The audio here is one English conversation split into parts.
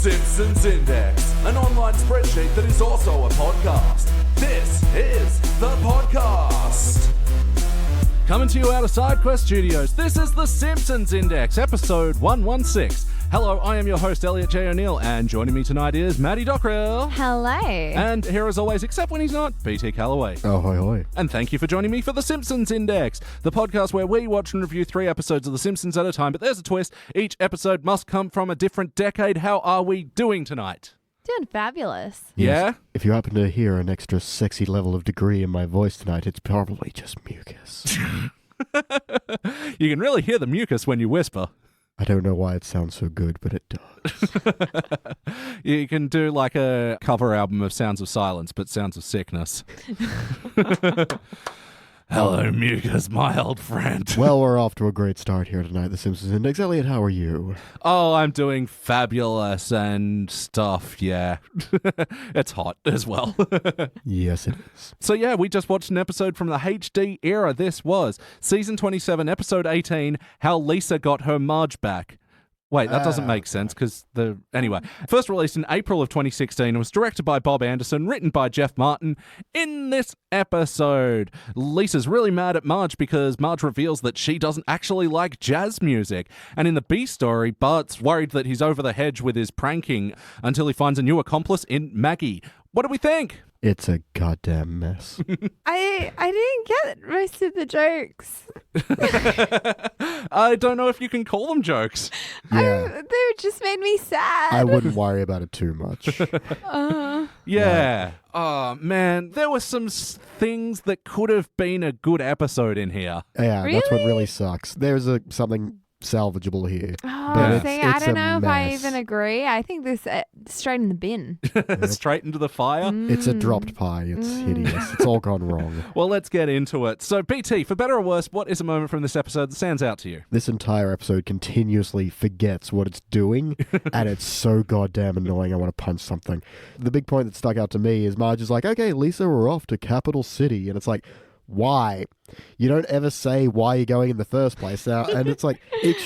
Simpsons Index, an online spreadsheet that is also a podcast. This is the podcast. Coming to you out of SideQuest Studios, this is the Simpsons Index, episode 116. Hello, I am your host, Elliot Jay O'Neill, and joining me tonight is Maddie Dockrill. Hello. And here as always, except when he's not, BT Calloway. Oh, hoi hoi. And thank you for joining me for the Simpsons Index, the podcast where we watch and review 3 episodes of The Simpsons at a time, but there's a twist. Each episode must come from a different decade. How are we doing tonight? Doing fabulous. Yeah? If you happen to hear an extra sexy level of degree in my voice tonight, it's probably just mucus. You can really hear the mucus when you whisper. I don't know why it sounds so good, but it does. You can do like a cover album of Sounds of Silence, but Sounds of Sickness. Hello, mucus, my old friend. Well, we're off to a great start here tonight, The Simpsons Index. Elliot, how are you? Oh, I'm doing fabulous and stuff, yeah. It's hot as well. Yes, it is. So yeah, we just watched an episode from the HD era. This was Season 27, Episode 18, How Lisa Got Her Marge Back. Wait, that doesn't make sense because Anyway, first released in April of 2016 and was directed by Bob Anderson, written by Jeff Martin. In this episode, Lisa's really mad at Marge because Marge reveals that she doesn't actually like jazz music. And in the B story, Bart's worried that he's over the hedge with his pranking until he finds a new accomplice in Maggie. What do we think? It's a goddamn mess. I didn't get most of the jokes. I don't know if you can call them jokes. Yeah. They just made me sad. I wouldn't worry about it too much. Yeah. Oh, man. There were some things that could have been a good episode in here. Yeah, that's what Really? really sucks. There's something salvageable here. Oh, But see, it's I don't a know if I mess. even agree. I think this straight in the bin. Straight into the fire. It's a dropped pie. It's hideous. It's all gone wrong. Well, let's get into it. So, BT, for better or worse, what is a moment from this episode that stands out to you? This entire episode continuously forgets what it's doing, and it's so goddamn annoying. I want to punch something. The big point that stuck out to me is Marge is like, okay, Lisa, we're off to Capital City. And it's like, why? You don't ever say why you're going in the first place. Now, and it's like, it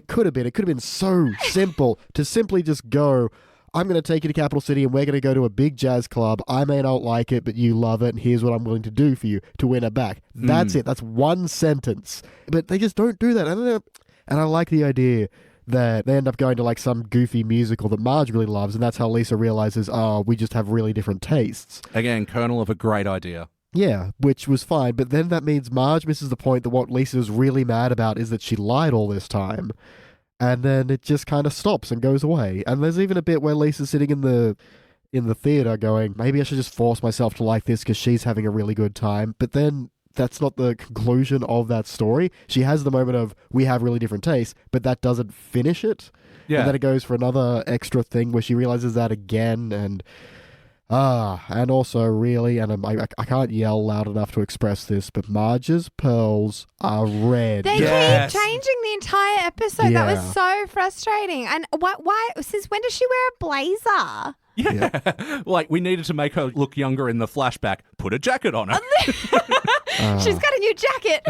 could have been so simple to simply just go, I'm going to take you to Capital City and we're going to go to a big jazz club. I may not like it, but you love it, and here's what I'm willing to do for you to win her back. That's it. That's one sentence. But they just don't do that. And I like the idea that they end up going to like some goofy musical that Marge really loves, and that's how Lisa realizes, oh, we just have really different tastes. Again, kernel of a great idea. Yeah, which was fine, but then that means Marge misses the point that what Lisa is really mad about is that she lied all this time. And then it just kind of stops and goes away. And there's even a bit where Lisa's sitting in the theater going, maybe I should just force myself to like this because she's having a really good time. But then that's not the conclusion of that story. She has the moment of, we have really different tastes, but that doesn't finish it. Yeah. And then it goes for another extra thing where she realizes that again, and also really, and I can't yell loud enough to express this, but Marge's pearls are red. They Yes. keep changing the entire episode. That Yeah. was so frustrating. And why? Since when does she wear a blazer? Yeah. Like, we needed to make her look younger in the flashback. Put a jacket on her. She's got a new jacket.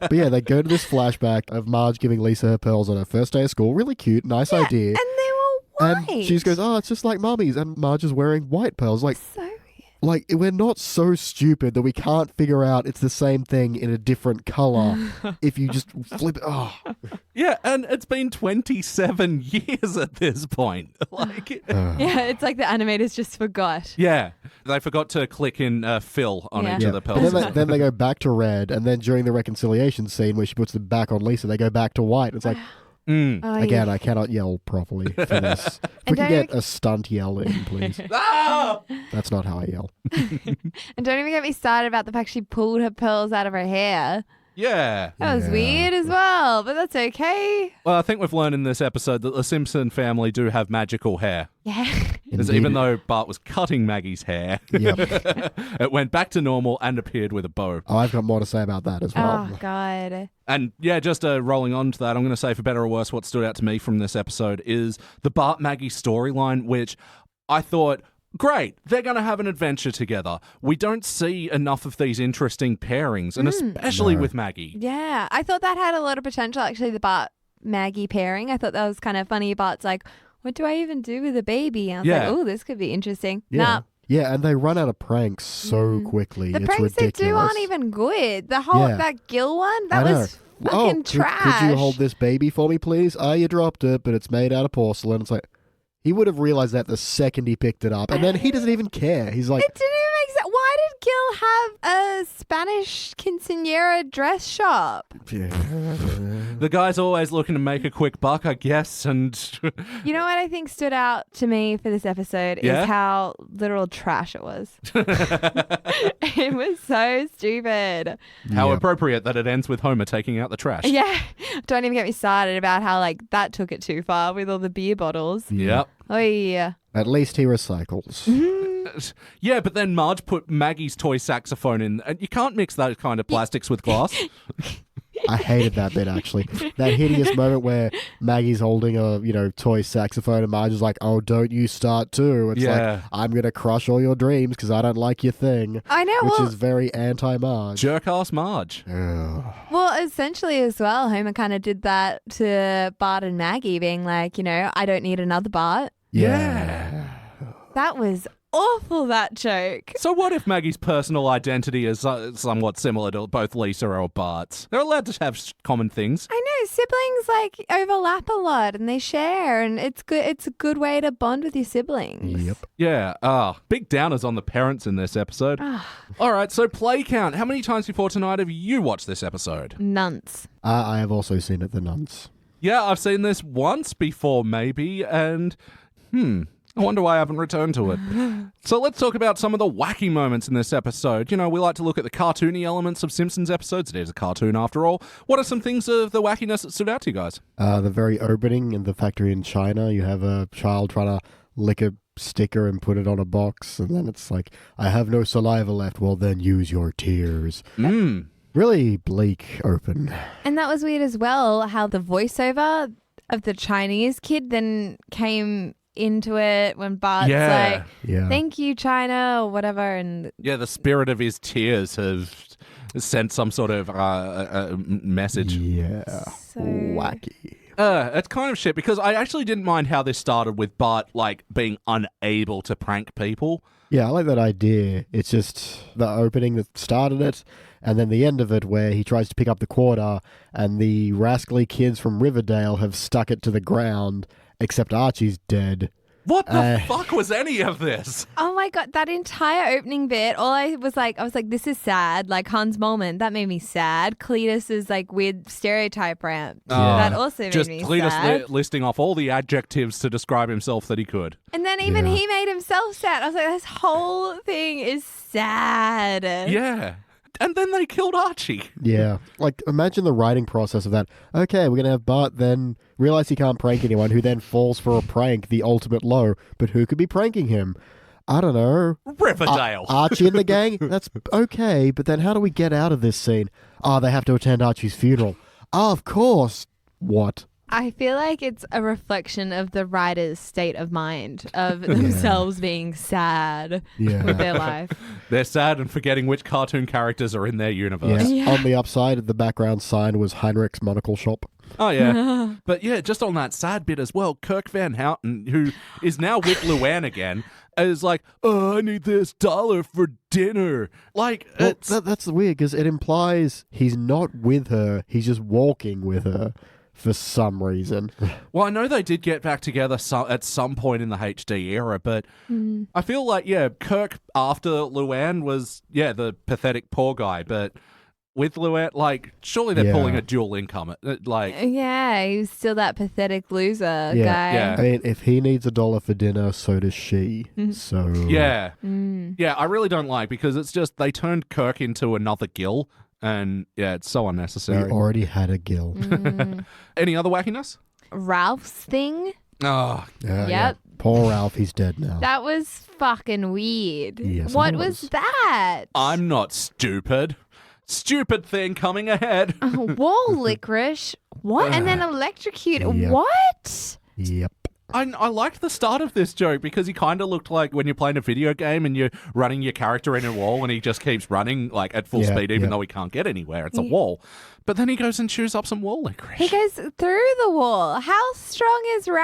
But yeah, they go to this flashback of Marge giving Lisa her pearls on her first day of school. Really cute, nice idea. And they were white. And she goes, oh, it's just like Mummy's. And Marge is wearing white pearls. Like, So weird. Like, we're not so stupid that we can't figure out it's the same thing in a different color if you just flip it. Oh. Yeah, and it's been 27 years at this point. Like, Yeah, it's like the animators just forgot. yeah, they forgot to click in Phil on Yeah. each Yeah. of the But pearls. then they go back to red, and then during the reconciliation scene where she puts them back on Lisa, they go back to white. It's like, Oh, again, yeah. I cannot yell properly for this. If we And can don't- get a stunt yell in, please. Ah! That's not how I yell. And don't even get me started about the fact she pulled her pearls out of her hair. Yeah. That was Yeah. weird as well, but that's okay. Well, I think we've learned in this episode that the Simpson family do have magical hair. Yeah. Because Indeed. even though Bart was cutting Maggie's hair, Yep. it went back to normal and appeared with a bow. Oh, I've got more to say about that as well. Oh, God. And yeah, just rolling on to that, I'm going to say for better or worse, what stood out to me from this episode is the Bart Maggie storyline, which I thought, great, they're going to have an adventure together. We don't see enough of these interesting pairings, and especially No. with Maggie. Yeah, I thought that had a lot of potential, actually, the Bart Maggie pairing. I thought that was kind of funny. Bart's like, what do I even do with a baby? I was Yeah. like, oh, this could be interesting. Yeah. Nah. Yeah, and they run out of pranks so quickly. The it's pranks ridiculous. they do aren't even good. The whole, Yeah. that Gil one, that I know. was fucking trash. Could you hold this baby for me, please? You dropped it, but it's made out of porcelain. It's like, he would have realized that the second he picked it up. And then he doesn't even care. He's like, It didn't even make sense. Why did Gil have a Spanish quinceañera dress shop? The guy's always looking to make a quick buck, I guess, and You know what I think stood out to me for this episode Yeah? is how literal trash it was. It was so stupid. how Yep. appropriate that it ends with Homer taking out the trash. Yeah. Don't even get me started about how, like, that took it too far with all the beer bottles. Yep. Oh, yeah. At least he recycles. Yeah, but then Marge put Maggie's toy saxophone in, and you can't mix those kind of plastics with glass. I hated that bit, actually. That hideous moment where Maggie's holding a, toy saxophone and Marge is like, oh, don't you start too. It's Yeah. like, I'm going to crush all your dreams because I don't like your thing. I know. Which Well, is very anti-Marge. Jerk-ass Marge. Ugh. well, essentially as well, Homer kind of did that to Bart and Maggie, being like, I don't need another Bart. Yeah. That was awful, that joke. So what if Maggie's personal identity is somewhat similar to both Lisa or Bart's? They're allowed to have common things. I know, siblings like overlap a lot and they share, and it's good. It's a good way to bond with your siblings. Yep. Yeah, big downers on the parents in this episode. All right, so play count. How many times before tonight have you watched this episode? Nunts. I have also seen it, The Nuns. Yeah, I've seen this once before, maybe, and I wonder why I haven't returned to it. So let's talk about some of the wacky moments in this episode. We like to look at the cartoony elements of Simpsons episodes. It is a cartoon after all. What are some things of the wackiness that stood out to you guys? The very opening in the factory in China, you have a child trying to lick a sticker and put it on a box, and then it's like, I have no saliva left. Well, then use your tears. Really bleak open. And that was weird as well, how the voiceover of the Chinese kid then came into it when Bart's like, Yeah. thank you, China, or whatever. And Yeah, the spirit of his tears have sent some sort of message. Yeah. so Wacky. It's kind of shit because I actually didn't mind how this started with Bart being unable to prank people. Yeah, I like that idea. It's just the opening that started it, and then the end of it where he tries to pick up the quarter, and the rascally kids from Riverdale have stuck it to the ground, except Archie's dead. What the fuck was any of this? oh my God, that entire opening bit, I was like, this is sad. Like Hans Moleman, that made me sad. Cletus's like weird stereotype rant. That also made Just me Cletus sad. listing off all the adjectives to describe himself that he could. And then even he made himself sad. I was like, this whole thing is sad. Yeah. And then they killed Archie. Yeah. Like, imagine the writing process of that. Okay, we're going to have Bart then realize he can't prank anyone, who then falls for a prank, the ultimate low. But who could be pranking him? I don't know. Riverdale. Archie and the gang? That's okay, but then how do we get out of this scene? They have to attend Archie's funeral. Of course. What? I feel like it's a reflection of the writer's state of mind of themselves being sad with their life. They're sad and forgetting which cartoon characters are in their universe. Yeah. On the upside, the background sign was Heinrich's Monocle Shop. Oh, yeah. But yeah, just on that sad bit as well, Kirk Van Houten, who is now with Luann again, is like, I need this dollar for dinner. Like, Well, that's weird, because it implies he's not with her, he's just walking with her. For some reason. Well, I know they did get back together at some point in the HD era, but I feel like, Kirk after Luann was, the pathetic poor guy, but with Luann, surely they're pulling a dual income. Yeah, he's still that pathetic loser guy. Yeah. I mean, if he needs $1 for dinner, so does she. So Yeah. Yeah, I really don't like, because it's just, they turned Kirk into another Gil. And it's so we unnecessary. already had a Gil. Any other wackiness? Ralph's thing. Oh, Yep. Poor Ralph, he's dead now. That was fucking weird. Yes, it what was. was that? I'm not stupid. Stupid thing coming ahead. Wall licorice. What? And then electrocuted. Yep. What? Yep. I liked the start of this joke because he kind of looked like when you're playing a video game and you're running your character in a wall and he just keeps running at full speed even though he can't get anywhere. It's a wall. But then he goes and chews up some wall licorice. He goes through the wall. How strong is or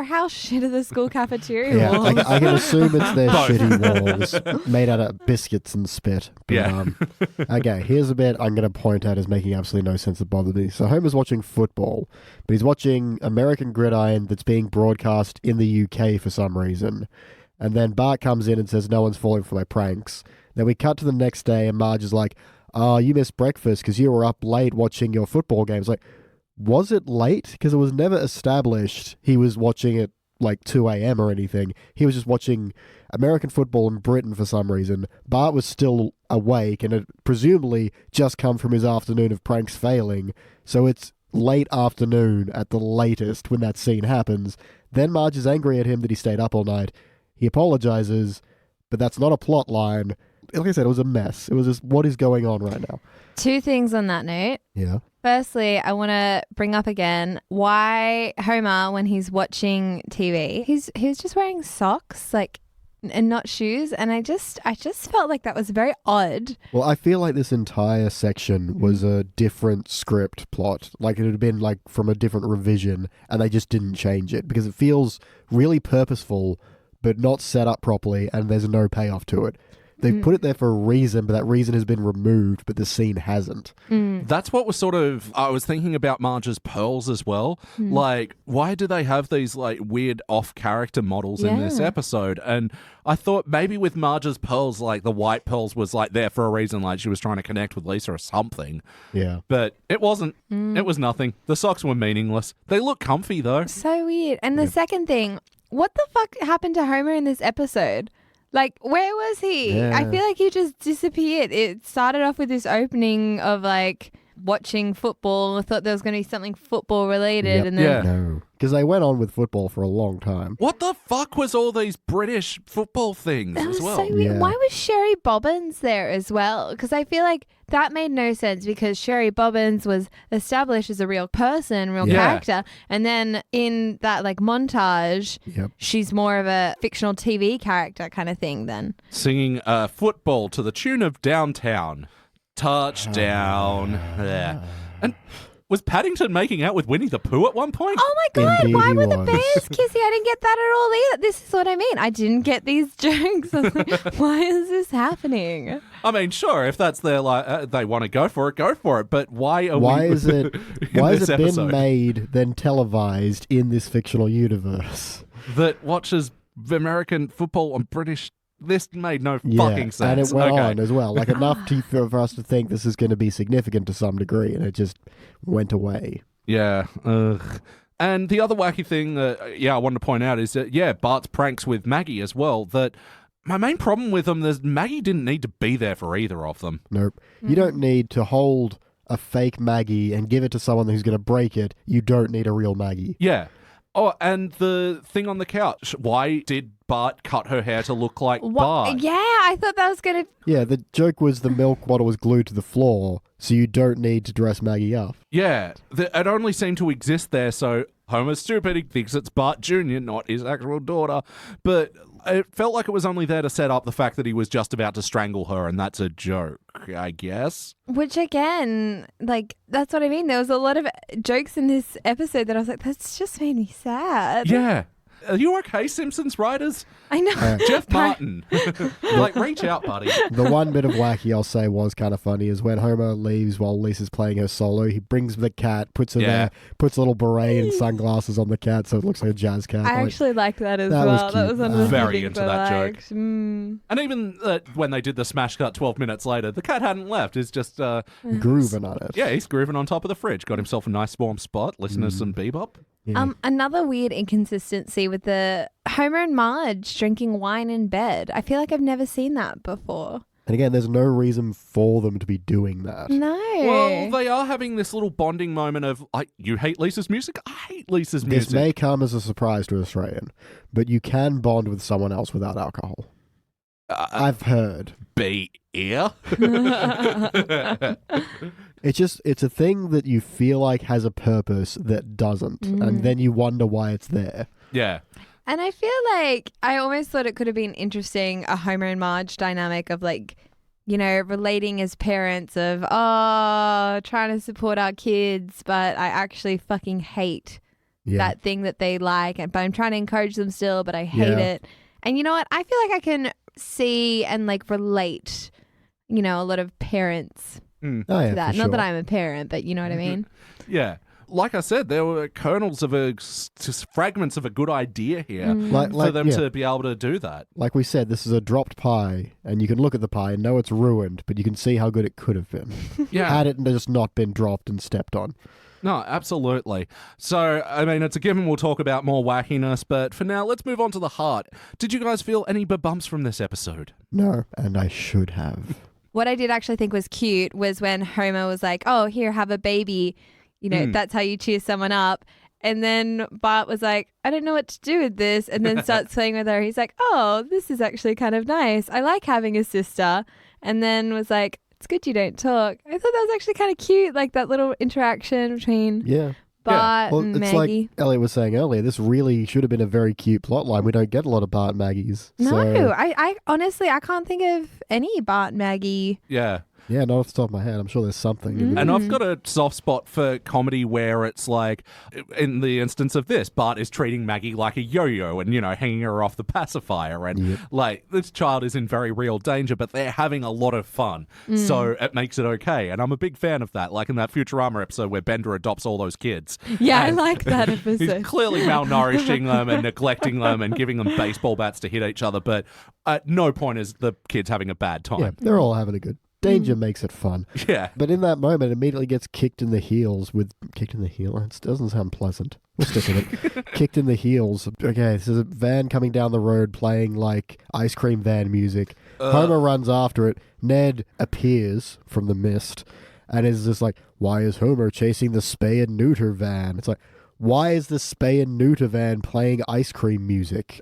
how shit are the school cafeteria walls? I can assume it's their Both. shitty walls made out of biscuits and spit. But, Yeah. Okay, here's a bit I'm going to point out as making absolutely no sense that bothered me. So Homer's watching football, but he's watching American Gridiron that's being broadcast in the UK for some reason. And then Bart comes in and says, no one's falling for my pranks. Then we cut to the next day and Marge is like, oh, you missed breakfast because you were up late watching your football games. Like, was it late? Because it was never established he was watching it like 2 a.m. or anything. He was just watching American football in Britain for some reason. Bart was still awake and had presumably just come from his afternoon of pranks failing. So it's late afternoon at the latest when that scene happens. Then Marge is angry at him that he stayed up all night. He apologizes, but that's not a plot line. Like I said, it was a mess. It was just, what is going on right now? 2 things on that note. Yeah. Firstly, I want to bring up again why Homer, when he's watching TV, he's just wearing socks, like, and not shoes, and I just felt like that was very odd. Well, I feel like this entire section was a different script plot. Like it had been like from a different revision, and they just didn't change it because it feels really purposeful, but not set up properly, and there's no payoff to it. They've put it there for a reason, but that reason has been removed, but the scene hasn't. That's what was sort of, I was thinking about Marge's pearls as well. Like, why do they have these like weird off-character models in this episode? And I thought maybe with Marge's pearls, like the white pearls was like there for a reason, like she was trying to connect with Lisa or something. Yeah. But it wasn't. It was nothing. The socks were meaningless. They look comfy though. So weird. And the second thing, what the fuck happened to Homer in this episode? Like, where was he? Yeah. I feel like he just disappeared. It started off with this opening of, like, watching football. I thought there was going to be something football related. Yep. And then Yeah. No. Because they went on with football for a long time. What the fuck was all these British football things that as was well? so weird. Yeah. Why was Sherry Bobbins there as well? Because I feel like that made no sense because Sherry Bobbins was established as a real person, real Yeah. character. And then in that, like, montage, Yep. she's more of a fictional TV character kind of thing then. Singing football to the tune of Downtown. Touchdown. Yeah. And was Paddington making out with Winnie the Pooh at one point? Oh my god, Indeed why he were the was. bears kissing? I didn't get that at all either. This is what I mean. I didn't get these jokes. I was like, why is this happening? I mean, sure, if that's their like, they want to go for it. But why are Why we? is it? in Why has this it been episode made then televised in this fictional universe? that watches American football and British? This made no Yeah, fucking sense. and it went Okay. on as well, like enough for us to think this is going to be significant to some degree, and it just went away. Yeah. Ugh. And the other wacky thing that, I wanted to point out is that, Bart's pranks with Maggie as well, that my main problem with them is Maggie didn't need to be there for either of them. Nope. You don't need to hold a fake Maggie and give it to someone who's going to break it. You don't need a real Maggie. Yeah. Oh, and the thing on the couch. Why did Bart cut her hair to look like Bart? Yeah, I thought that was going to... Yeah, the joke was the milk bottle was glued to the floor, so you don't need to dress Maggie up. Yeah. It only seemed to exist there, so Homer's stupid. He thinks it's Bart Jr., not his actual daughter. But it felt like it was only there to set up the fact that he was just about to strangle her, and that's a joke, I guess. Which, again, like, that's what I mean. There was a lot of jokes in this episode that I was like, that's just made me sad. Yeah. Are you okay, Simpsons writers? I know. Jeff Martin. Like, reach out, buddy. The one bit of wacky I'll say was kind of funny is when Homer leaves while Lisa's playing her solo, he brings the cat, puts her there, puts a little beret and sunglasses on the cat so it looks like a jazz cat. I Like, actually liked that as that was well. That cute. was one of the Very things into I that joke. liked. Mm. And even when they did the smash cut 12 minutes later, the cat hadn't left. It's just, grooving on it. yeah, he's grooving on top of the fridge. Got himself a nice warm spot, listening to some bebop. Yeah. Another weird inconsistency with the Homer and Marge drinking wine in bed. I feel like I've never seen that before. And again, there's no reason for them to be doing that. No. Well, they are having this little bonding moment of, like, you hate Lisa's music? I hate Lisa's This music. may come as a surprise to Australian, but you can bond with someone else without alcohol. I've heard. Beer? It's a thing that you feel like has a purpose that doesn't, and then you wonder why it's there. Yeah. And I feel like I almost thought it could have been interesting, a Homer and Marge dynamic of, like, relating as parents of, trying to support our kids, but I actually fucking hate that thing that they like. But I'm trying to encourage them still, but I hate it. And you know what? I feel like I can see and like relate, a lot of parents to that. Not that I'm a parent, but you know what I mean? Yeah. Like I said, there were kernels of fragments of a good idea here for them to be able to do that. Like we said, this is a dropped pie, and you can look at the pie and know it's ruined, but you can see how good it could have been had it just not been dropped and stepped on. No, absolutely. So, I mean, it's a given we'll talk about more wackiness, but for now, let's move on to the heart. Did you guys feel any bumps from this episode? No, and I should have. What I did actually think was cute was when Homer was like, oh, here, have a baby. That's how you cheer someone up. And then Bart was like, I don't know what to do with this. And then starts playing with her. He's like, oh, this is actually kind of nice. I like having a sister. And then was like, it's good you don't talk. I thought that was actually kind of cute, like that little interaction between Bart and it's Maggie. Like Elliot was saying earlier, this really should have been a very cute plot line. We don't get a lot of Bart and Maggies. No, I honestly, I can't think of any Bart and Maggie. Yeah. Yeah, not off the top of my head. I'm sure there's something. And I've got a soft spot for comedy where it's like, in the instance of this, Bart is treating Maggie like a yo-yo and, hanging her off the pacifier. And, this child is in very real danger, but they're having a lot of fun. So it makes it okay. And I'm a big fan of that. Like in that Futurama episode where Bender adopts all those kids. Yeah, I like that episode. He's clearly malnourishing them and neglecting them and giving them baseball bats to hit each other. But at no point is the kids having a bad time. Yeah, they're all having a good danger makes it fun. Yeah. But in that moment, it immediately gets kicked in the heels with... Kicked in the heel? It doesn't sound pleasant. We'll stick with it. Kicked in the heels. Okay, this is a van coming down the road playing, like, ice cream van music. Homer runs after it. Ned appears from the mist and is just like, why is Homer chasing the spay and neuter van? It's like, why is the spay and neuter van playing ice cream music?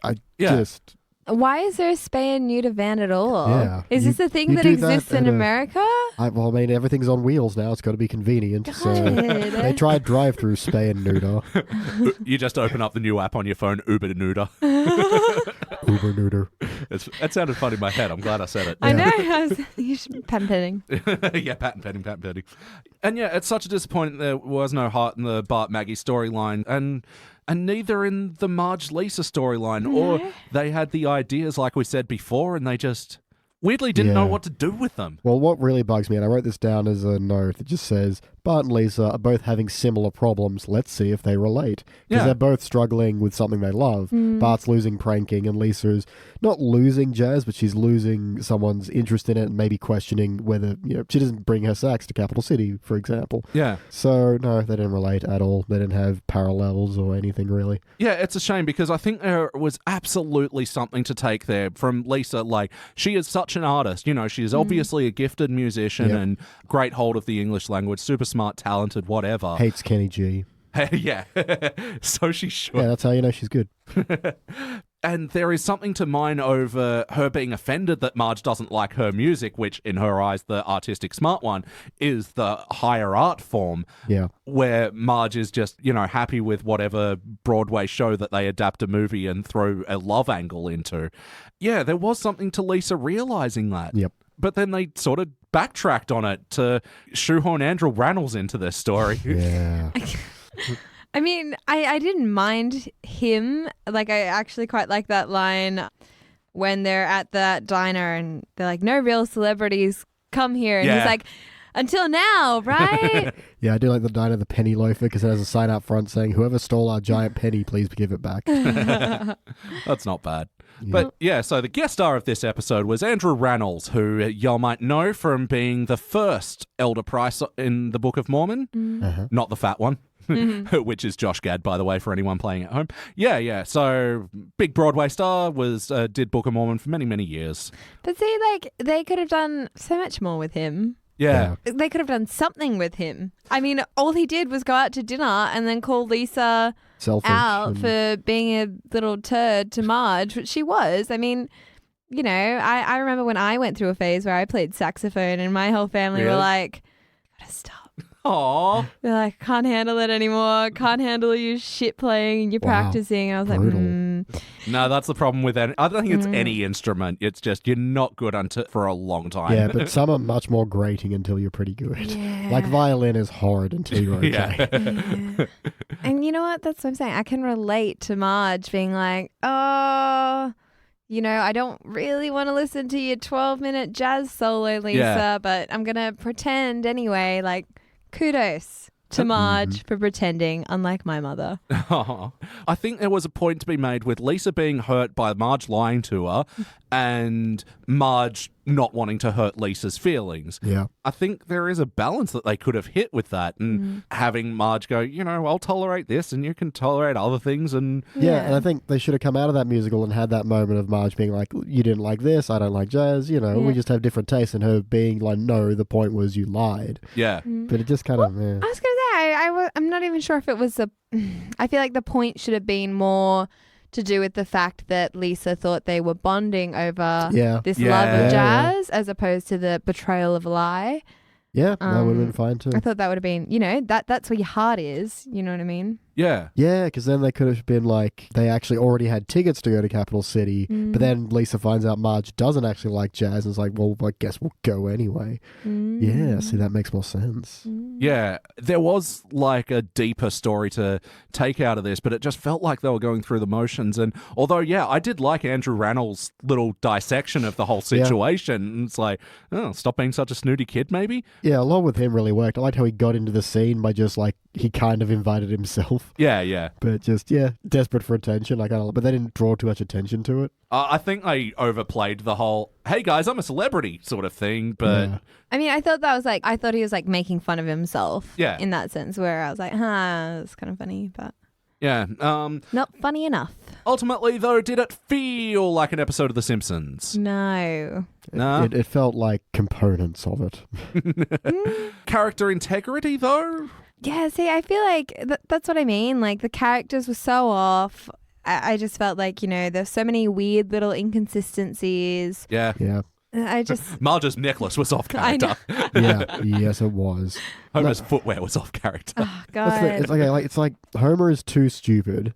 Why is there a spay and neuter van at all? Yeah. Is this a thing that exists in America? Everything's on wheels now. It's got to be convenient. So they tried drive-through spay and neuter. You just open up the new app on your phone, Uber Neuter. Uber neuter. It sounded fun in my head. I'm glad I said it. I know. You should be patent pending. Yeah, patent pending. And yeah, it's such a disappointment there was no heart in the Bart Maggie storyline. And neither in the Marge Lisa storyline, or they had the ideas like we said before, and they just weirdly didn't know what to do with them. Well, what really bugs me, and I wrote this down as a note that just says, Bart and Lisa are both having similar problems. Let's see if they relate. Because they're both struggling with something they love. Bart's losing pranking, and Lisa's not losing jazz, but she's losing someone's interest in it and maybe questioning whether, she doesn't bring her sax to Capital City, for example. Yeah. So, no, they didn't relate at all. They didn't have parallels or anything, really. Yeah, it's a shame because I think there was absolutely something to take there from Lisa. Like, she is such an artist. She is obviously a gifted musician and great hold of the English language, super smart, talented, whatever. Hates Kenny G. Yeah. So she should. Yeah, that's how you know she's good. And there is something to mine over her being offended that Marge doesn't like her music, which in her eyes, the artistic smart one, is the higher art form. Yeah. Where Marge is just, happy with whatever Broadway show that they adapt a movie and throw a love angle into. Yeah, there was something to Lisa realizing that. Yep. But then they sort of backtracked on it to shoehorn Andrew Rannells into this story. Yeah. I mean, I didn't mind him. Like, I actually quite like that line when they're at that diner and they're like, no real celebrities come here. And he's like, until now, right? Yeah, I do like the diner, the penny loafer, because it has a sign out front saying, whoever stole our giant penny, please give it back. That's not bad. Yeah. But yeah, so the guest star of this episode was Andrew Rannells, who y'all might know from being the first Elder Price in the Book of Mormon. Not the fat one. Which is Josh Gad, by the way, for anyone playing at home. Yeah. So, big Broadway star, did Book of Mormon for many, many years. But see, like, they could have done so much more with him. Yeah. They could have done something with him. I mean, all he did was go out to dinner and then call Lisa out for being a little turd to Marge, which she was. I mean, I remember when I went through a phase where I played saxophone and my whole family were like, gotta stop. Aww. They're like, can't handle it anymore. Can't handle you shit playing and you're practicing. And I was like, No, that's the problem with any. I don't think it's any instrument. It's just you're not good for a long time. Yeah, but some are much more grating until you're pretty good. Yeah. Like violin is hard until you're okay. Yeah. And you know what? That's what I'm saying. I can relate to Marge being like, oh, I don't really want to listen to your 12-minute jazz solo, Lisa, but I'm going to pretend anyway. Like, kudos to Marge for pretending, unlike my mother. I think there was a point to be made with Lisa being hurt by Marge lying to her and Marge not wanting to hurt Lisa's feelings. Yeah. I think there is a balance that they could have hit with that, and having Marge go, I'll tolerate this and you can tolerate other things. And Yeah, and I think they should have come out of that musical and had that moment of Marge being like, you didn't like this, I don't like jazz, we just have different tastes, and her being like, no, the point was you lied. yeah. But it just kind of, I was going to say, I'm not even sure if it was I feel like the point should have been more to do with the fact that Lisa thought they were bonding over this love of jazz as opposed to the betrayal of a lie. Yeah, that would have been fine too. I thought that would have been, that's where your heart is. You know what I mean? Yeah. Yeah, because then they could have been like, they actually already had tickets to go to Capital City, but then Lisa finds out Marge doesn't actually like jazz and is like, well, I guess we'll go anyway. Yeah, see, that makes more sense. Yeah, there was like a deeper story to take out of this, but it just felt like they were going through the motions. And although, I did like Andrew Rannell's little dissection of the whole situation. It's like, stop being such a snooty kid, maybe? Yeah, a lot with him really worked. I liked how he got into the scene by just like, he kind of invited himself. Yeah. But just, desperate for attention. But they didn't draw too much attention to it. I think they overplayed the whole, hey guys, I'm a celebrity sort of thing, but... Yeah. I mean, I thought that was I thought he was like making fun of himself. Yeah. In that sense, where I was like, it's kind of funny, but... Yeah. Not funny enough. Ultimately, though, did it feel like an episode of The Simpsons? No. No? It felt like components of it. Character integrity, though? Yeah, see, I feel like that's what I mean. Like, the characters were so off. I just felt like, there's so many weird little inconsistencies. Yeah. Yeah. I just... Marge's necklace was off character. Yeah. Yes, it was. Homer's footwear was off character. Oh, God. It's like Homer is too stupid.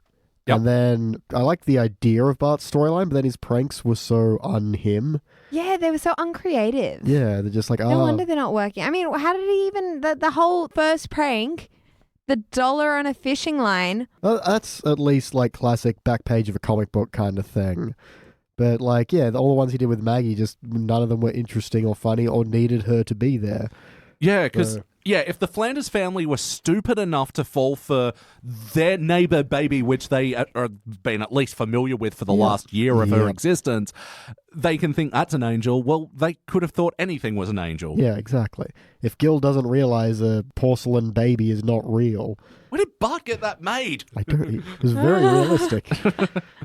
Yep. And then I like the idea of Bart's storyline, but then his pranks were so un-him. Yeah, they were so uncreative. Yeah, they're just like, No wonder they're not working. I mean, how did he even... The whole first prank, the dollar on a fishing line... That's at least like classic back page of a comic book kind of thing. But like, all the ones he did with Maggie, just none of them were interesting or funny or needed her to be there. Yeah, because... if the Flanders family were stupid enough to fall for their neighbor baby, which they are been at least familiar with for the last year of her existence, they can think that's an angel. Well, they could have thought anything was an angel. Yeah, exactly. If Gil doesn't realize a porcelain baby is not real... Where did Bart get that made? I don't... It was very realistic.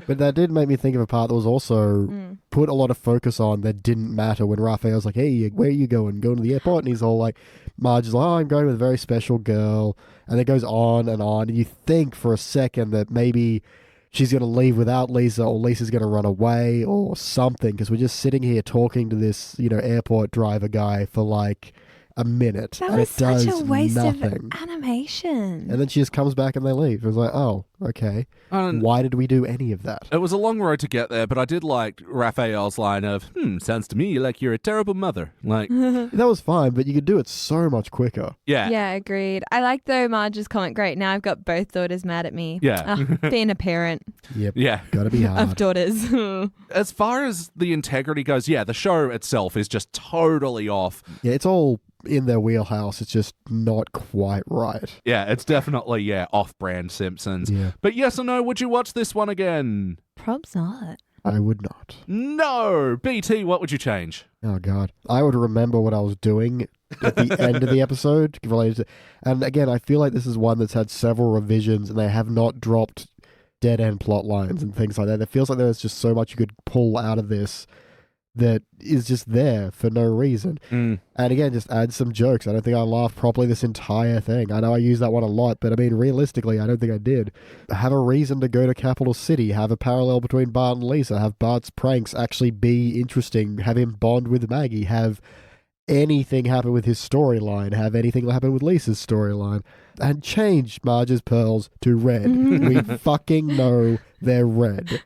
But that did make me think of a part that was also put a lot of focus on that didn't matter when Raphael's like, hey, where are you going? Going to the airport? And he's all like, Marge is like, I'm going with a very special girl. And it goes on. And you think for a second that maybe she's going to leave without Lisa, or Lisa's going to run away or something, because we're just sitting here talking to this, airport driver guy for like a minute. That and was it does such a waste nothing. of animation. And then she just comes back and they leave. It was like, oh, okay. Why did we do any of that? It was a long road to get there, but I did like Raphael's line of, sounds to me like you're a terrible mother. Like, That was fine, but you could do it so much quicker. yeah. Yeah, agreed. I like though Marge's comment. Great, now I've got both daughters mad at me. Yeah. Being a parent Yep. Yeah. Gotta be of hard. daughters. As far as the integrity goes, the show itself is just totally off. Yeah, it's all in their wheelhouse. It's just not quite right. Yeah, it's definitely, off-brand Simpsons. Yeah. But yes or no, would you watch this one again? Probs not. I would not. No! BT, what would you change? Oh, God. I would remember what I was doing at the end of the episode. Related to, and again, I feel like this is one that's had several revisions and they have not dropped dead-end plot lines and things like that. It feels like there's just so much you could pull out of this that is just there for no reason. And again, just add some jokes. I don't think I laughed properly this entire thing. I know I use that one a lot, but I mean, realistically, I don't think I did. Have a reason to go to Capital City. Have a parallel between Bart and Lisa. Have Bart's pranks actually be interesting. Have him bond with Maggie. Have anything happen with his storyline, have anything happen with Lisa's storyline, and change Marge's pearls to red. We fucking know they're red.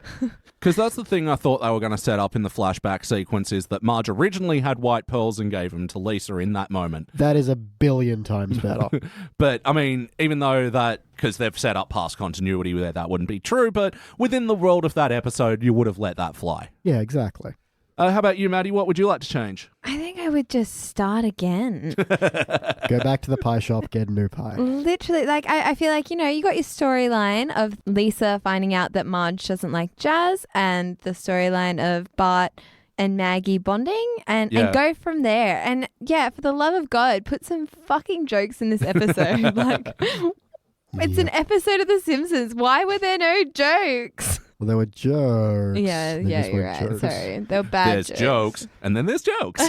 Because that's the thing I thought they were going to set up in the flashback sequence is that Marge originally had white pearls and gave them to Lisa in that moment. That is a billion times better. But, I mean, even though that, because they've set up past continuity where that wouldn't be true, but within the world of that episode, you would have let that fly. Yeah, exactly. How about you, Maddie? What would you like to change? I think I would just start again. Go back to the pie shop, get a new pie. Literally, like, I feel like, you got your storyline of Lisa finding out that Marge doesn't like jazz and the storyline of Bart and Maggie bonding and go from there. And yeah, for the love of God, put some fucking jokes in this episode. Like, it's an episode of The Simpsons. Why were there no jokes? Well, there were jokes. Yeah, you're right. Jokes. Sorry. They were bad There's jokes, and then there's jokes.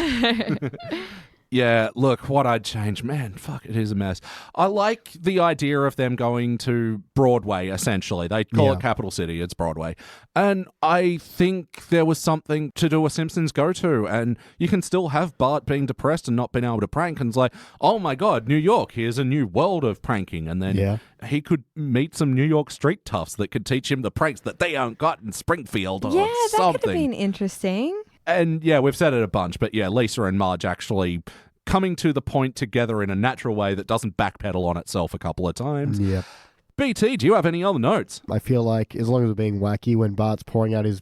Yeah, look, what I'd change, man, fuck, it is a mess. I like the idea of them going to Broadway, essentially. They call it Capital City, it's Broadway. And I think there was something to do a Simpsons go-to, and you can still have Bart being depressed and not being able to prank, and it's like, oh my God, New York, here's a new world of pranking. And then he could meet some New York street toughs that could teach him the pranks that they ain't got in Springfield or something. Yeah, that could have been interesting. And yeah, we've said it a bunch, but yeah, Lisa and Marge actually coming to the point together in a natural way that doesn't backpedal on itself a couple of times. Yeah. BT, do you have any other notes? I feel like as long as we're being wacky, when Bart's pouring out his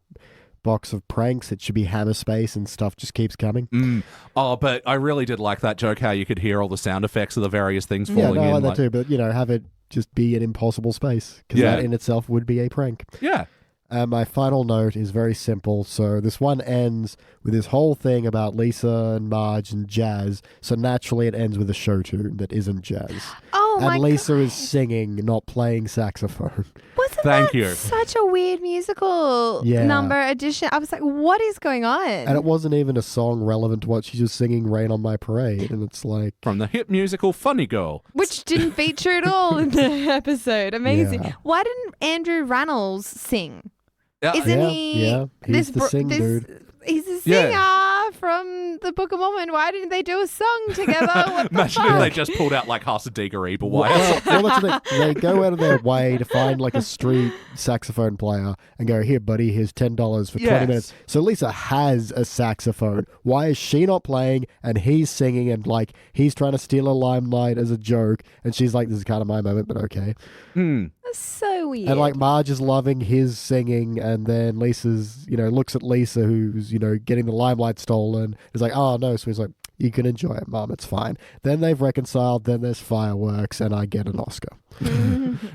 box of pranks, it should be hammer space and stuff just keeps coming. Oh, but I really did like that joke, how you could hear all the sound effects of the various things falling in. Yeah, I like that too, but have it just be an impossible space, because that in itself would be a prank. Yeah. My final note is very simple. So this one ends with this whole thing about Lisa and Marge and jazz. So naturally it ends with a show tune that isn't jazz. Oh, my And Lisa God. is singing, not playing saxophone. Wasn't Thank that you. such a weird musical number addition? I was like, what is going on? And it wasn't even a song relevant to what she's just singing Rain on My Parade. And it's like... From the hit musical Funny Girl. Which didn't feature at all in the episode. Amazing. Yeah. Why didn't Andrew Reynolds sing? Yeah. Isn't he? Yeah, he's the sing dude. He's a singer from the Book of Mormon. Why didn't they do a song together? What the Imagine fuck? if they just pulled out like Hasadigger but why? Well, that's the thing. They go out of their way to find like a street saxophone player and go, here, buddy, here's $10 for 20 minutes. So Lisa has a saxophone. Why is she not playing and he's singing and like he's trying to steal a limelight as a joke? And she's like, this is kind of my moment, but okay. That's so weird. And like Marge is loving his singing, and then Lisa's, looks at Lisa who's, getting the limelight stolen. Is like, oh no. So he's like, you can enjoy it, Mom, it's fine. Then they've reconciled, then there's fireworks, and I get an Oscar.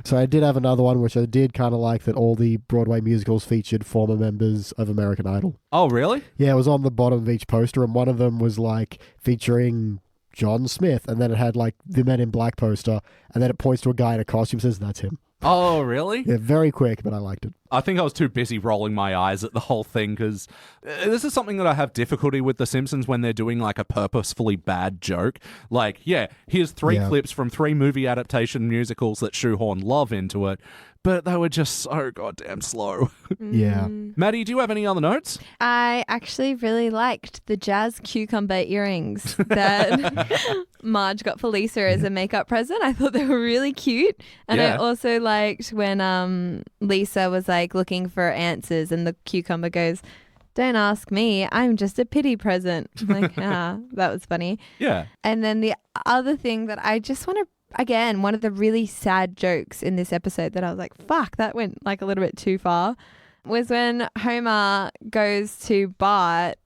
So I did have another one, which I did kind of like, that all the Broadway musicals featured former members of American Idol. Oh, really? Yeah, it was on the bottom of each poster, and one of them was like featuring John Smith, and then it had like the Men in Black poster, and then it points to a guy in a costume and says, that's him. Oh, really? Yeah, very quick, but I liked it. I think I was too busy rolling my eyes at the whole thing because this is something that I have difficulty with The Simpsons when they're doing like a purposefully bad joke. Like, here's 3 clips from 3 movie adaptation musicals that shoehorn love into it, but they were just so goddamn slow. Yeah. Maddie, do you have any other notes? I actually really liked the jazz cucumber earrings that Marge got for Lisa as a makeup present. I thought they were really cute. And I also liked when Lisa was like looking for answers and the cucumber goes, don't ask me, I'm just a pity present. I'm like, that was funny. Yeah. And then the other thing that I just want to, again, one of the really sad jokes in this episode that I was like, fuck, that went like a little bit too far, was when Homer goes to Bart,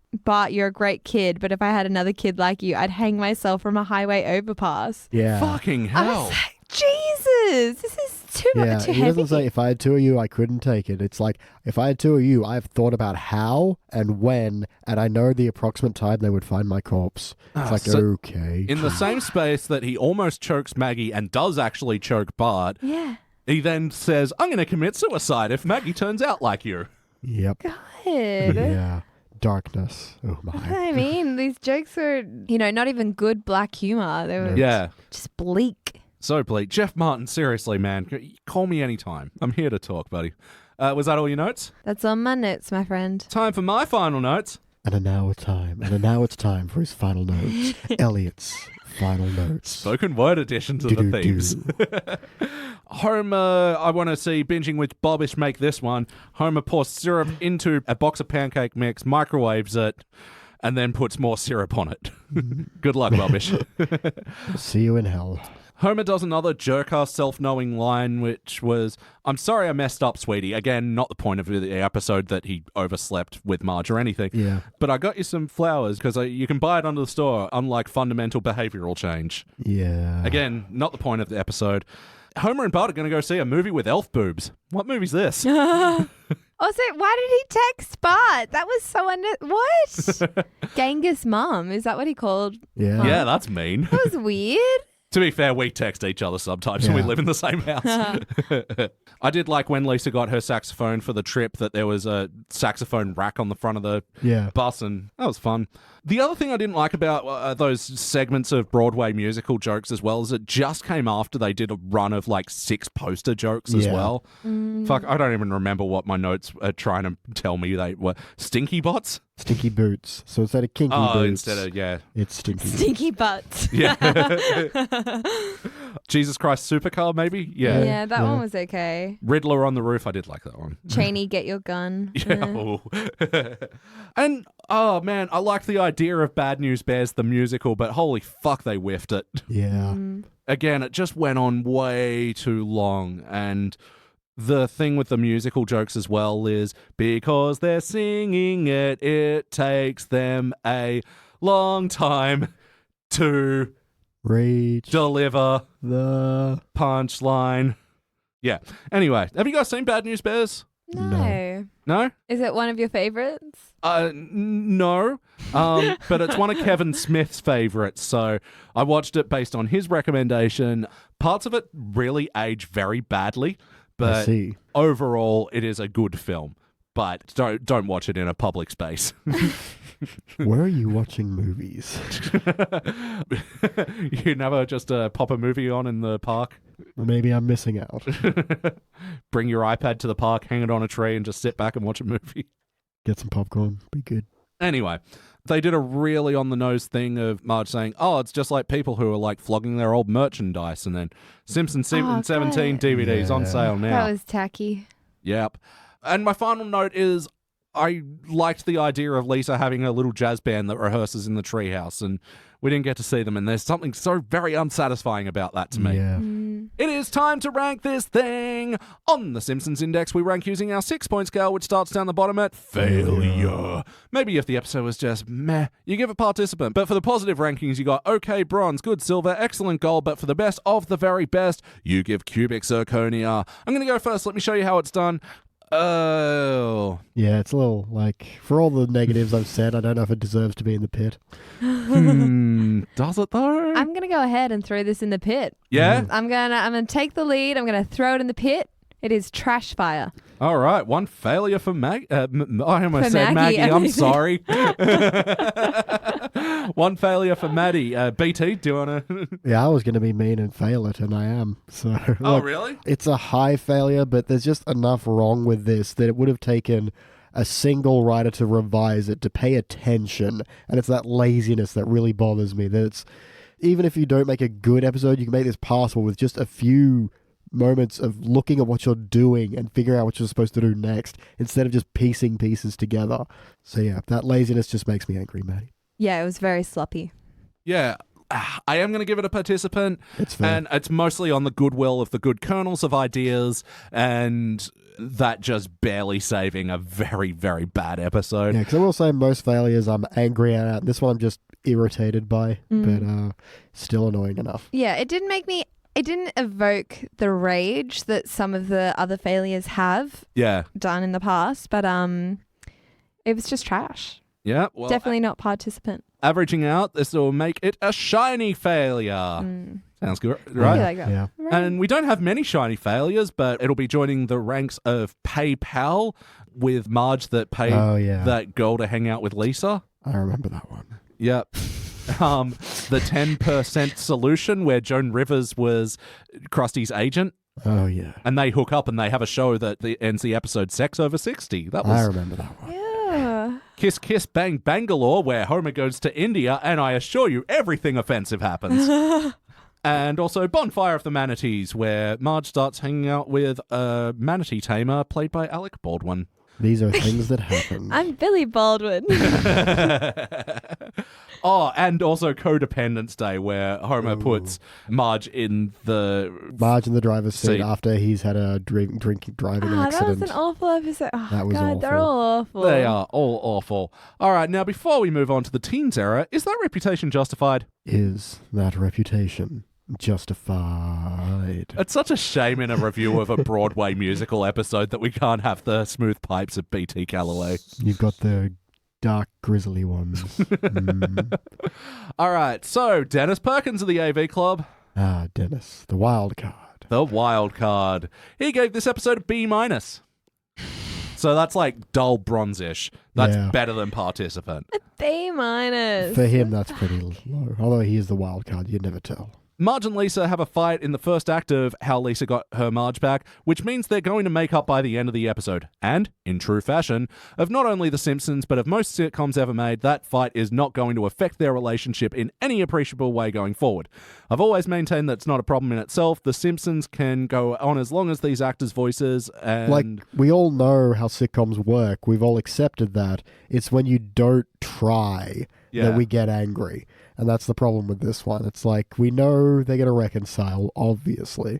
you're a great kid, but if I had another kid like you, I'd hang myself from a highway overpass. Yeah. Fucking I hell. was like, Jesus, this is too much, too he heavy. doesn't say, if I had 2 of you, I couldn't take it. It's like, if I had 2 of you, I've thought about how and when, and I know the approximate time they would find my corpse. It's like, so okay. In the same space that he almost chokes Maggie and does actually choke Bart, he then says, I'm going to commit suicide if Maggie turns out like you. Yep. God. Yeah. Darkness. Oh my. I mean, these jokes were, not even good black humor. They were just bleak. So bleak. Jeff Martin, seriously, man. Call me anytime. I'm here to talk, buddy. Was that all your notes? That's on my notes, my friend. Time for my final notes. And now it's time for his final notes. Elliot's final notes. Spoken word editions of the themes. Homer, I want to see Binging with Bobbish make this one. Homer pours syrup into a box of pancake mix, microwaves it, and then puts more syrup on it. Good luck, Bobbish. See you in hell. Homer does another jerk-ass self-knowing line, which was, "I'm sorry I messed up, sweetie." Again, not the point of the episode that he overslept with Marge or anything. Yeah. But I got you some flowers because you can buy it under the store, unlike fundamental behavioral change. Yeah. Again, not the point of the episode. Homer and Bart are going to go see a movie with elf boobs. What movie's this? Also, why did he text Bart? That was so what? Genghis Mum, is that what he called? Yeah. Yeah, that's mean. That was weird. To be fair, we text each other sometimes and we live in the same house. I did like when Lisa got her saxophone for the trip that there was a saxophone rack on the front of the bus, and that was fun. The other thing I didn't like about those segments of Broadway musical jokes as well is it just came after they did a run of like 6 poster jokes as well. Fuck, I don't even remember what my notes are trying to tell me they were. Stinky bots? Stinky boots. So instead of kinky boots, instead of, it's stinky. Stinky butts. Yeah. Jesus Christ Supercar, maybe? Yeah. Yeah, that one was okay. Riddler on the Roof, I did like that one. Cheney, get your gun. Yeah. And, oh man, I liked the idea of Bad News Bears, the musical, but holy fuck, they whiffed it. Yeah. Again, it just went on way too long, and the thing with the musical jokes as well is because they're singing it, it takes them a long time to Reach deliver the punchline. Yeah. Anyway, have you guys seen Bad News Bears? No. No? Is it one of your favorites? No. But it's one of Kevin Smith's favorites, so I watched it based on his recommendation. Parts of it really age very badly. But overall, it is a good film. But don't watch it in a public space. Where are you watching movies? You never just pop a movie on in the park? Maybe I'm missing out. Bring your iPad to the park, hang it on a tree, and just sit back and watch a movie. Get some popcorn. Be good. Anyway, they did a really on-the-nose thing of Marge saying, "Oh, it's just like people who are like flogging their old merchandise," and then Simpsons 17 DVDs on sale now. That was tacky. Yep. And my final note is I liked the idea of Lisa having a little jazz band that rehearses in the treehouse, and we didn't get to see them, and there's something so very unsatisfying about that to me. Yeah. It is time to rank this thing. On the Simpsons Index, we rank using our 6-point scale, which starts down the bottom at failure. Maybe if the episode was just meh, you give a participant. But for the positive rankings, you got okay, bronze, good, silver, excellent, gold. But for the best of the very best, you give cubic zirconia. I'm going to go first. Let me show you how it's done. Oh. Yeah, it's a little like, for all the negatives I've said, I don't know if it deserves to be in the pit. Does it though? I'm gonna go ahead and throw this in the pit. Yeah? I'm gonna take the lead. I'm gonna throw it in the pit. It is trash fire. All right, one failure for Maggie. I almost For said Maggie. Maggie. I'm sorry. One failure for Maddie. BT, do you want to? Yeah, I was going to be mean and fail it, and I am. So, Oh, really? It's a high failure, but there's just enough wrong with this that it would have taken a single writer to revise it, to pay attention. And it's that laziness that really bothers me. That it's, even if you don't make a good episode, you can make this passable with just a few moments of looking at what you're doing and figuring out what you're supposed to do next, instead of just piecing pieces together. So yeah, that laziness just makes me angry, Maddie. Yeah, it was very sloppy. Yeah. I am going to give it a participant. It's fair. And it's mostly on the goodwill of the good kernels of ideas, and that just barely saving a very, very bad episode. Yeah, because I will say most failures I'm angry at. This one I'm just irritated by, but still annoying enough. Yeah, it didn't evoke the rage that some of the other failures have done in the past, but it was just trash. Yeah. Well, definitely not participant. Averaging out, this will make it a shiny failure. Sounds good, right? Like that. Yeah. Right. And we don't have many shiny failures, but it'll be joining the ranks of PayPal with Marge that paid that girl to hang out with Lisa. I remember that one. Yep. The 10% solution where Joan Rivers was Krusty's agent. Oh, yeah. And they hook up and they have a show that ends the episode Sex Over 60. I remember that one. Yeah. Kiss Kiss Bang Bangalore, where Homer goes to India, and I assure you everything offensive happens. And also Bonfire of the Manatees, where Marge starts hanging out with a manatee tamer played by Alec Baldwin. These are things that happen. I'm Billy Baldwin. Oh, and also Codependence Day, where Homer puts Marge in the driver's seat after he's had a driving accident. That was an awful episode. Oh, That was God, awful. they're all awful. They are all awful. All right, now before we move on to the teens era, is that reputation justified? Is that reputation justified? It's such a shame in a review of a Broadway musical episode that we can't have the smooth pipes of BT Calloway. You've got the dark, grisly ones. All right, so Dennis Perkins of the AV Club. Ah, Dennis, the wild card. The wild card. He gave this episode a B-. So that's like dull bronze-ish. That's Yeah. better than participant. B-. For him, that's pretty low. Although he is the wild card, you'd never tell. Marge and Lisa have a fight in the first act of How Lisa Got Her Marge Back, which means they're going to make up by the end of the episode. And, in true fashion, of not only The Simpsons, but of most sitcoms ever made, that fight is not going to affect their relationship in any appreciable way going forward. I've always maintained that it's not a problem in itself. The Simpsons can go on as long as these actors' voices and... Like, we all know how sitcoms work. We've all accepted that. It's when you don't try that we get angry. And that's the problem with this one. It's like, we know they're going to reconcile, obviously,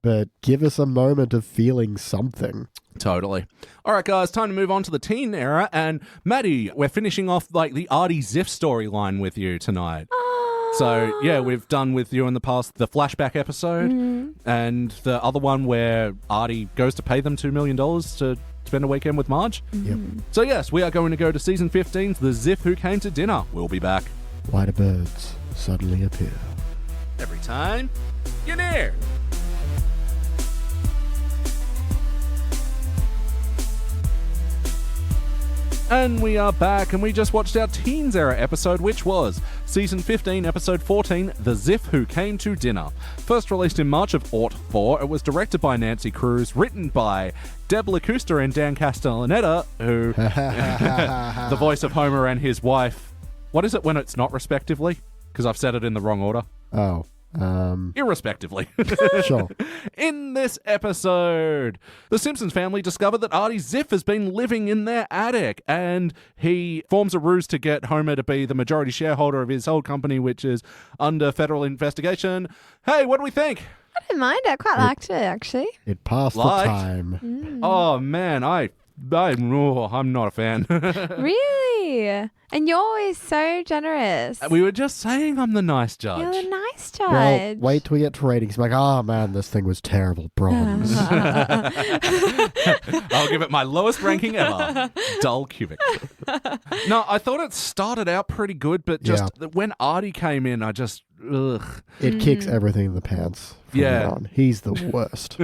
but give us a moment of feeling something. Totally. All right, guys, time to move on to the teen era. And Maddie, we're finishing off like the Artie Ziff storyline with you tonight. So, yeah, we've done with you in the past the flashback episode and the other one where Artie goes to pay them $2 million to spend a weekend with Marge. Yep. So, yes, we are going to go to season 15's The Ziff Who Came to Dinner. We'll be back. Why do birds suddenly appear? Every time you're near. And we are back, and we just watched our Teens Era episode, which was Season 15, Episode 14, The Ziff Who Came to Dinner. First released in March of '04, it was directed by Nancy Kruse, written by Deb LaCusta and Dan Castellaneta, who... the voice of Homer and his wife... What is it when it's not respectively? Because I've said it in the wrong order. Oh, Irrespectively. sure. In this episode, the Simpsons family discover that Artie Ziff has been living in their attic, and he forms a ruse to get Homer to be the majority shareholder of his old company, which is under federal investigation. Hey, what do we think? I didn't mind. I quite liked it, actually. It passed the time. Oh, man, I'm not a fan. Really? And you're always so generous. We were just saying I'm the nice judge. You're the nice judge. Well, wait till we get to ratings. I'm like, oh man, this thing was terrible. Bronze. I'll give it my lowest ranking ever. Dull cubic. No, I thought it started out pretty good, but just when Artie came in, I just... Ugh. It kicks everything in the pants from Yeah. on. He's the worst.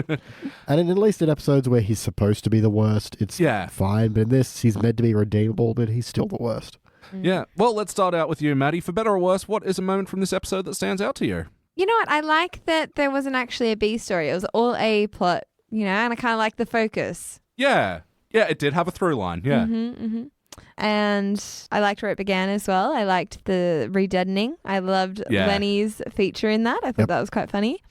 And at least in episodes where he's supposed to be the worst, it's fine. But in this, he's meant to be redeemable, but he's still the worst. Yeah. Well, let's start out with you, Maddie. For better or worse, what is a moment from this episode that stands out to you? You know what? I like that there wasn't actually a B story. It was all A plot, you know, and I kind of like the focus. Yeah. Yeah, it did have a through line. Yeah. And I liked where it began as well. I liked the redeadening. I loved Lenny's feature in that. I thought that was quite funny.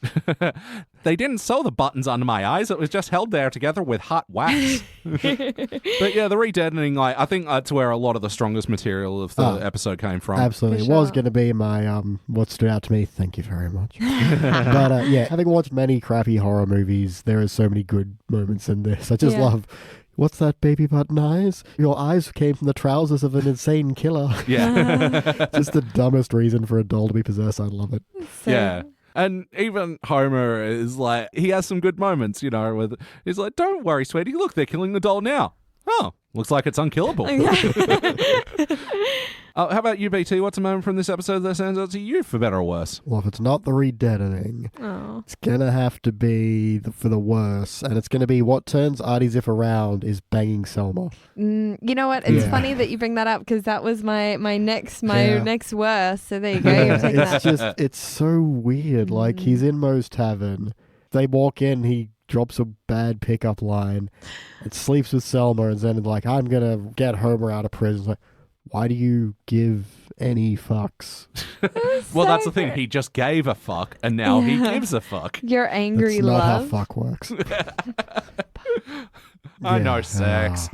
They didn't sew the buttons under my eyes. It was just held there together with hot wax. But yeah, the redeadening, I think that's where a lot of the strongest material of the episode came from. Absolutely. It was going to be my, what stood out to me. Thank you very much. But yeah, having watched many crappy horror movies, there are so many good moments in this. I just love... What's that, baby button eyes? Your eyes came from the trousers of an insane killer. Yeah. Just the dumbest reason for a doll to be possessed. I love it. Yeah. And even Homer is like, he has some good moments, you know, with he's like, don't worry, sweetie. Look, they're killing the doll now. Oh, looks like it's unkillable. How about you, BT? What's a moment from this episode that stands out to you for better or worse? Well, if it's not the redeadening, it's going to have to be for the worse. And it's going to be what turns Artie Ziff around is banging Selma. You know what? It's funny that you bring that up because that was my next worst. So there you go. You're taking it's that. It's so weird. Like, he's in Moe's tavern. They walk in, he drops a bad pickup line and sleeps with Selma and then like, I'm going to get Homer out of prison. It's like, why do you give any fucks? Well, that's the thing. He just gave a fuck, and now he gives a fuck. Your angry That's not love. how fuck works. I know sex.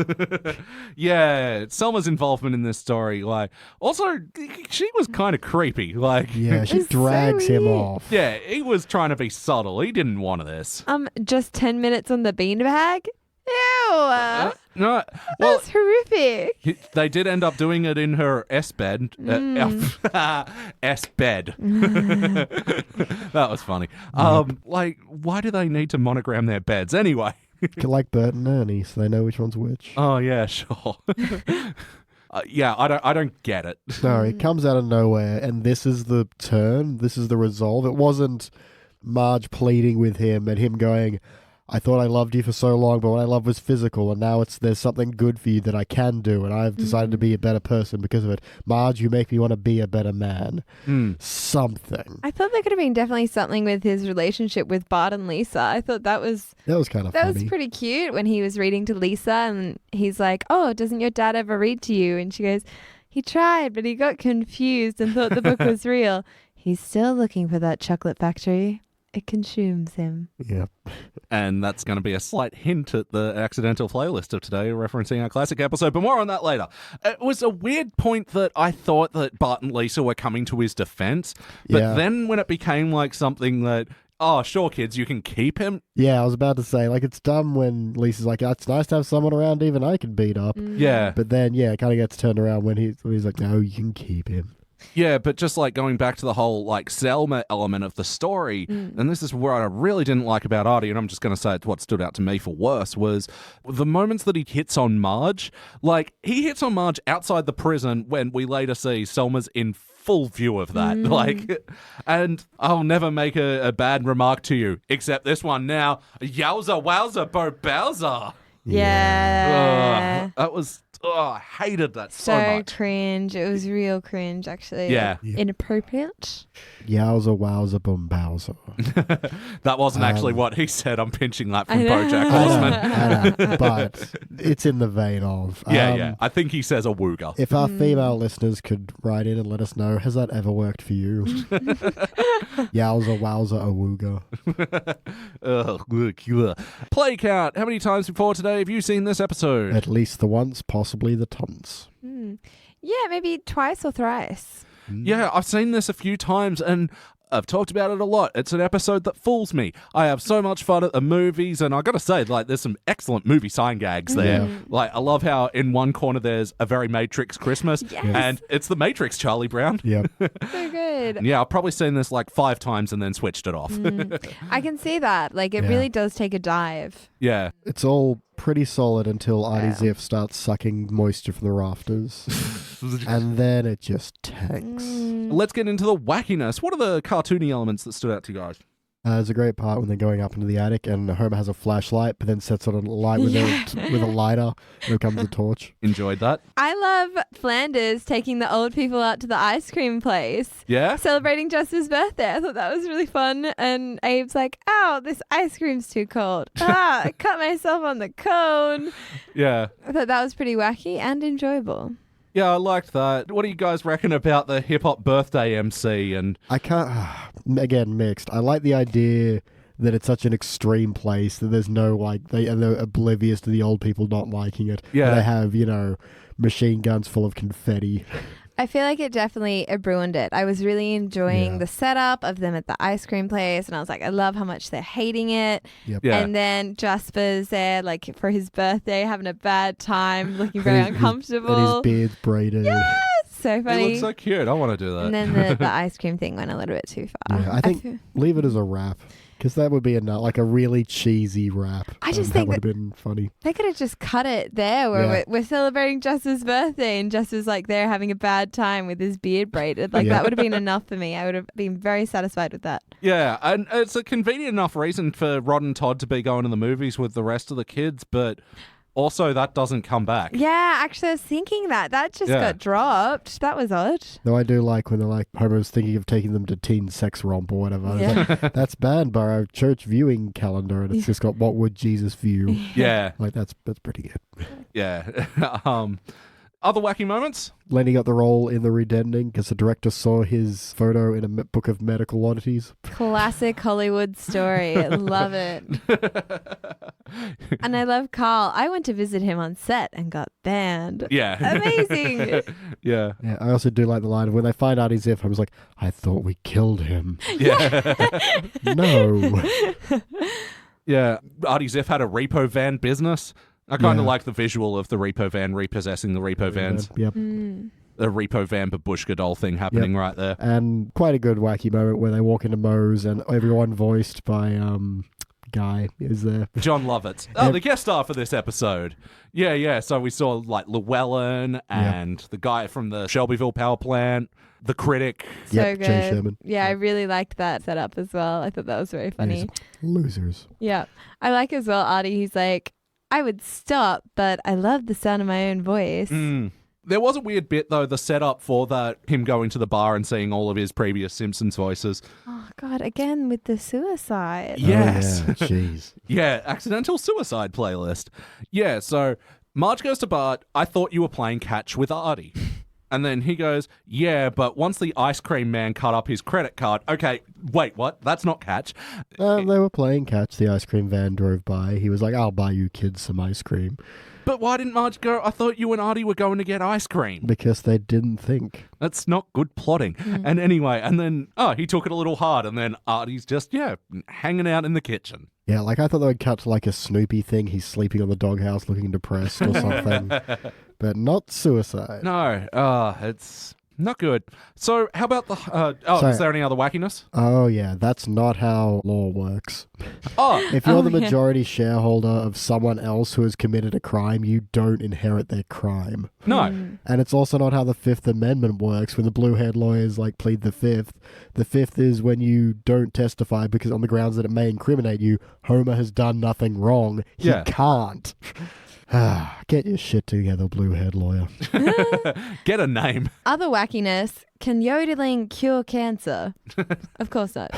Yeah, Selma's involvement in this story, like, also, she was kind of creepy. Like, Yeah, she It's so drags him weird. off. yeah, he was trying to be subtle. He didn't want this. Just 10 minutes on the beanbag? Ew. No, well, That's horrific. they did end up doing it in her S bed. S bed. That was funny. Like, why do they need to monogram their beds anyway? Like Bert and Ernie, so they know which one's which. Oh yeah, sure. Yeah, I don't get it. No, it comes out of nowhere, and this is the turn. This is the resolve. It wasn't Marge pleading with him and him going, I thought I loved you for so long, but what I loved was physical, and now there's something good for you that I can do, and I've decided to be a better person because of it. Marge, you make me want to be a better man. Something. I thought there could have been definitely something with his relationship with Bart and Lisa. I thought that was kind of that funny. was pretty cute when he was reading to Lisa and he's like, oh, doesn't your dad ever read to you? And she goes, he tried, but he got confused and thought the book was real. He's still looking for that chocolate factory. It consumes him. Yep. And that's going to be a slight hint at the accidental playlist of today, referencing our classic episode, but more on that later. It was a weird point that I thought that Bart and Lisa were coming to his defense, but Yeah. then when it became like something that, oh, sure, kids, you can keep him. Yeah, I was about to say, like, it's dumb when Lisa's like, it's nice to have someone around even I can beat up. Yeah. But then, yeah, it kind of gets turned around when he's like, no, you can keep him. Yeah, but just like going back to the whole like Selma element of the story, and this is what I really didn't like about Artie, and I'm just going to say it's what stood out to me for worse, was the moments that he hits on Marge. Like, he hits on Marge outside the prison when we later see Selma's in full view of that. Like, and I'll never make a bad remark to you, except this one now. Yowza, wowza, bo bowser. Yeah. That was... Oh, I hated that so So much. cringe. It was real cringe, actually. Yeah. Inappropriate. Yowza, wowza, boom, bowser. That wasn't actually what he said. I'm pinching that from I know. BoJack I Horseman. know, but it's in the vein of. Yeah. I think he says a wooga. If our female listeners could write in and let us know, has that ever worked for you? Yowza, wowza, awooga. Ugh. Play count. How many times before today have you seen this episode? At least the once, possibly the tons. Yeah, maybe twice or thrice. Yeah, I've seen this a few times and I've talked about it a lot. It's an episode that fools me. I have so much fun at the movies, and I gotta say, like, there's some excellent movie sign gags there. Like, I love how in one corner there's a very Matrix Christmas, Yes. and it's the Matrix, Charlie Brown. Yep. So good. Yeah, I've probably seen this like 5 times and then switched it off. I can see that. Like, it Yeah. really does take a dive. Yeah. It's all pretty solid until Artie Ziff starts sucking moisture from the rafters. And then it just tanks. Let's get into the wackiness. What are the cartoony elements that stood out to you guys? There's a great part when they're going up into the attic and Homer has a flashlight, but then sets on a light with, with a lighter, and it becomes a torch. Enjoyed that. I love Flanders taking the old people out to the ice cream place. Yeah? Celebrating Justice's birthday. I thought that was really fun. And Abe's like, ow, this ice cream's too cold. I cut myself on the cone. Yeah. I thought that was pretty wacky and enjoyable. Yeah, I liked that. What do you guys reckon about the hip-hop birthday MC? And I can't, again, mixed. I like the idea that it's such an extreme place that there's no, like, they're oblivious to the old people not liking it. Yeah. They have, machine guns full of confetti. I feel like it definitely ruined it. I was really enjoying the setup of them at the ice cream place, and I was like, I love how much they're hating it. Yep. Yeah. And then Jasper's there, like, for his birthday, having a bad time, looking very uncomfortable. And his beard's braided. So it funny. looks so cute. I want to do that. And then the ice cream thing went a little bit too far. Yeah, I think leave it as a rap. Because that would be like a really cheesy rap. I just that think would have been funny. they could have just cut it there where we're celebrating Justice's birthday and Justice's like there having a bad time with his beard braided. Like that would have been enough for me. I would have been very satisfied with that. Yeah, and it's a convenient enough reason for Rod and Todd to be going to the movies with the rest of the kids, but Also, that doesn't come back. Yeah, actually, I was thinking that. That just got dropped. That was odd. No, I do like when they're like, Homer's thinking of taking them to teen sex romp or whatever. Yeah. It's like, that's banned by our church viewing calendar, and it's just got what would Jesus view. Yeah. Like, that's pretty good. Yeah. Other wacky moments? Lenny got the role in The Redending because the director saw his photo in a book of medical oddities. Classic Hollywood story. Love it. And I love Carl. I went to visit him on set and got banned. Yeah. Amazing. Yeah. Yeah, I also do like the line of when they find out he's Ziff, I was like, I thought we killed him. Yeah. No. Yeah. Artie Ziff had a repo van business. I kind of like the visual of the repo van repossessing the repo vans. Yep. The repo van babushka doll thing happening right there. And quite a good wacky moment where they walk into Moe's and everyone voiced by Guy is there. John Lovitz. Oh, the guest star for this episode. Yeah. So we saw like Llewellyn and the guy from the Shelbyville power plant, the critic. So Yep, good. Jay Sherman. Yeah, I really liked that setup as well. I thought that was very funny. Losers. Yeah. I like as well, Artie. He's like, I would stop, but I love the sound of my own voice. There was a weird bit, though, the setup for that, him going to the bar and seeing all of his previous Simpsons voices. Oh, God, again with the suicide. Yes. Oh, yeah. Jeez. Yeah, accidental suicide playlist. Yeah, so Marge goes to Bart, I thought you were playing catch with Artie. And then he goes, yeah, but once the ice cream man cut up his credit card, okay, wait, what? That's not catch. They were playing catch. The ice cream van drove by. He was like, I'll buy you kids some ice cream. But why didn't Marge go, I thought you and Artie were going to get ice cream? Because they didn't think. That's not good plotting. And anyway, and then, he took it a little hard, and then Artie's just, hanging out in the kitchen. Yeah, like I thought they would cut to like a Snoopy thing. He's sleeping on the doghouse looking depressed or something. But not suicide. No, it's not good. So how about the... Sorry. is there any other wackiness? Oh, yeah, that's not how law works. Oh, If you're the majority shareholder of someone else who has committed a crime, you don't inherit their crime. no. And it's also not how the Fifth Amendment works when the blue-haired lawyers plead the Fifth. The Fifth is when you don't testify because on the grounds that it may incriminate you. Homer has done nothing wrong. He can't. Get your shit together, blue-haired lawyer. Get a name. Other wackiness, can yodeling cure cancer? Of course not.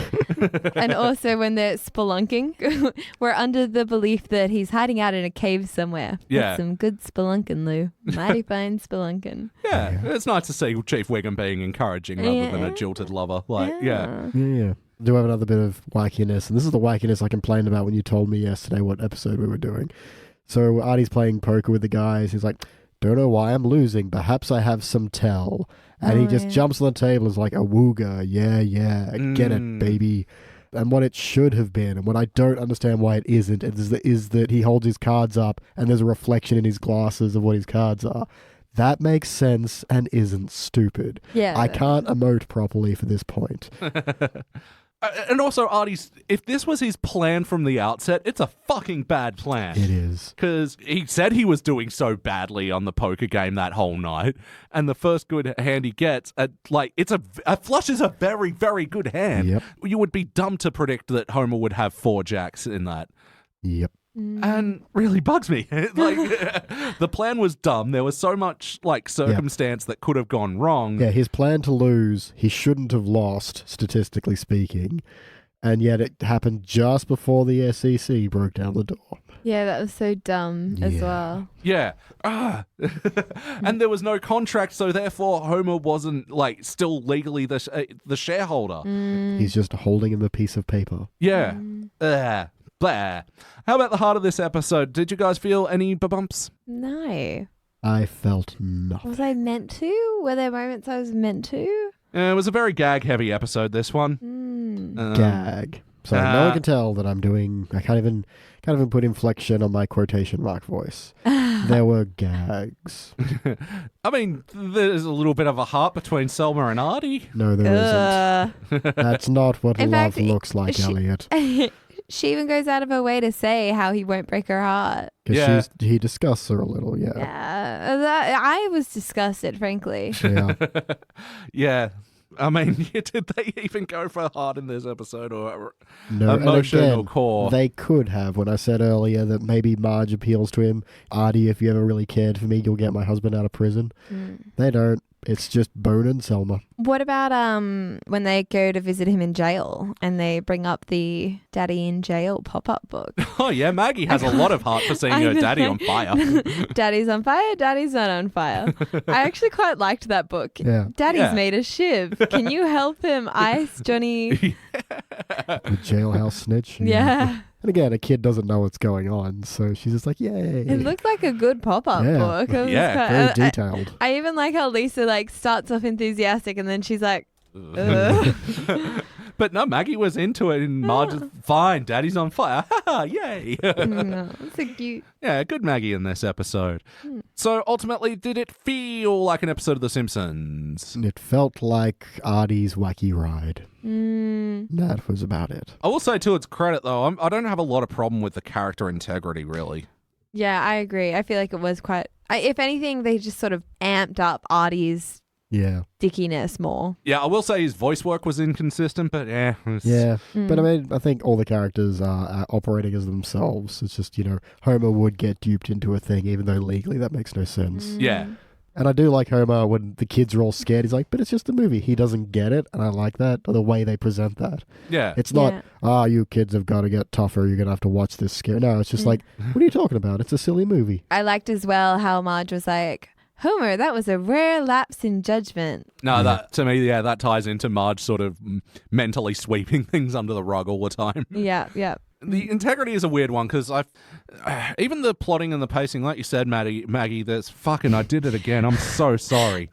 And also when they're spelunking, we're under the belief that he's hiding out in a cave somewhere. Yeah. With some good spelunking, Lou. Mighty fine spelunking. Yeah, it's nice to see Chief Wiggum being encouraging rather than a jilted lover. Yeah. Do have another bit of wackiness, and this is the wackiness I complained about when you told me yesterday what episode we were doing. So Artie's playing poker with the guys. He's like, don't know why I'm losing. Perhaps I have some tell. And he just jumps on the table and is like, awooga, yeah, get it, baby. And what it should have been, and what I don't understand why it isn't, is that he holds his cards up and there's a reflection in his glasses of what his cards are. That makes sense and isn't stupid. Yeah. I can't emote properly for this point. And also, Artie's, if this was his plan from the outset, it's a fucking bad plan. It is. Because he said he was doing so badly on the poker game that whole night, and the first good hand he gets, a flush is a very, very good hand. Yep. You would be dumb to predict that Homer would have 4 jacks in that. Yep. And really bugs me. The plan was dumb. There was so much circumstance that could have gone wrong. Yeah, his plan to lose, he shouldn't have lost, statistically speaking. And yet it happened just before the SEC broke down the door. Yeah, that was so dumb as well. Yeah. And there was no contract, so therefore Homer wasn't still legally the shareholder. He's just holding him a piece of paper. Yeah. Blah. How about the heart of this episode? Did you guys feel any bumps? No. I felt nothing. Was I meant to? Were there moments I was meant to? It was a very gag-heavy episode, this one. Gag. So no one can tell that I'm doing... I can't even put inflection on my quotation mark voice. There were gags. I mean, there's a little bit of a heart between Selma and Artie. No, there isn't. That's not what In love fact, looks like, Elliot. She even goes out of her way to say how he won't break her heart. Because he disgusts her a little, Yeah. I was disgusted, frankly. Yeah. Yeah. I mean, did they even go for heart in this episode or No, emotion and again, or core? They could have. When I said earlier that maybe Marge appeals to him, Artie, if you ever really cared for me, you'll get my husband out of prison. They don't. It's just Bone and Selma. What about when they go to visit him in jail and they bring up the Daddy in Jail pop-up book? Oh, yeah, Maggie has a lot of heart for seeing her daddy on fire. Daddy's on fire, Daddy's not on fire. I actually quite liked that book. Yeah. Daddy's made a shiv. Can you help him ice Johnny? The jailhouse snitch. Yeah. And again, a kid doesn't know what's going on, so she's just like, yay. It looked like a good pop-up book. It was Very detailed. I even like how Lisa starts off enthusiastic and then she's like, But no, Maggie was into it and Marge is fine. Daddy's on fire. Yay. no, it's so cute. Yeah, good Maggie in this episode. So ultimately, did it feel like an episode of The Simpsons? It felt like Artie's wacky ride. That was about it. I will say to its credit, though, I don't have a lot of problem with the character integrity, really. Yeah, I agree. I feel like it was quite... if anything, they just sort of amped up Artie's dickiness more. Yeah, I will say his voice work was inconsistent, but Yeah, but I mean, I think all the characters are operating as themselves. It's just, Homer would get duped into a thing, even though legally that makes no sense. Yeah. And I do like Homer when the kids are all scared. He's like, but it's just a movie. He doesn't get it, and I like that, or the way they present that. Yeah. It's not, you kids have got to get tougher. You're going to have to watch this scare. No, it's just like, what are you talking about? It's a silly movie. I liked as well how Marge was like, Homer, that was a rare lapse in judgment. No, that to me, that ties into Marge sort of mentally sweeping things under the rug all the time. Yeah. The integrity is a weird one because even the plotting and the pacing, like you said, Maggie, there's fucking, I did it again. I'm so sorry.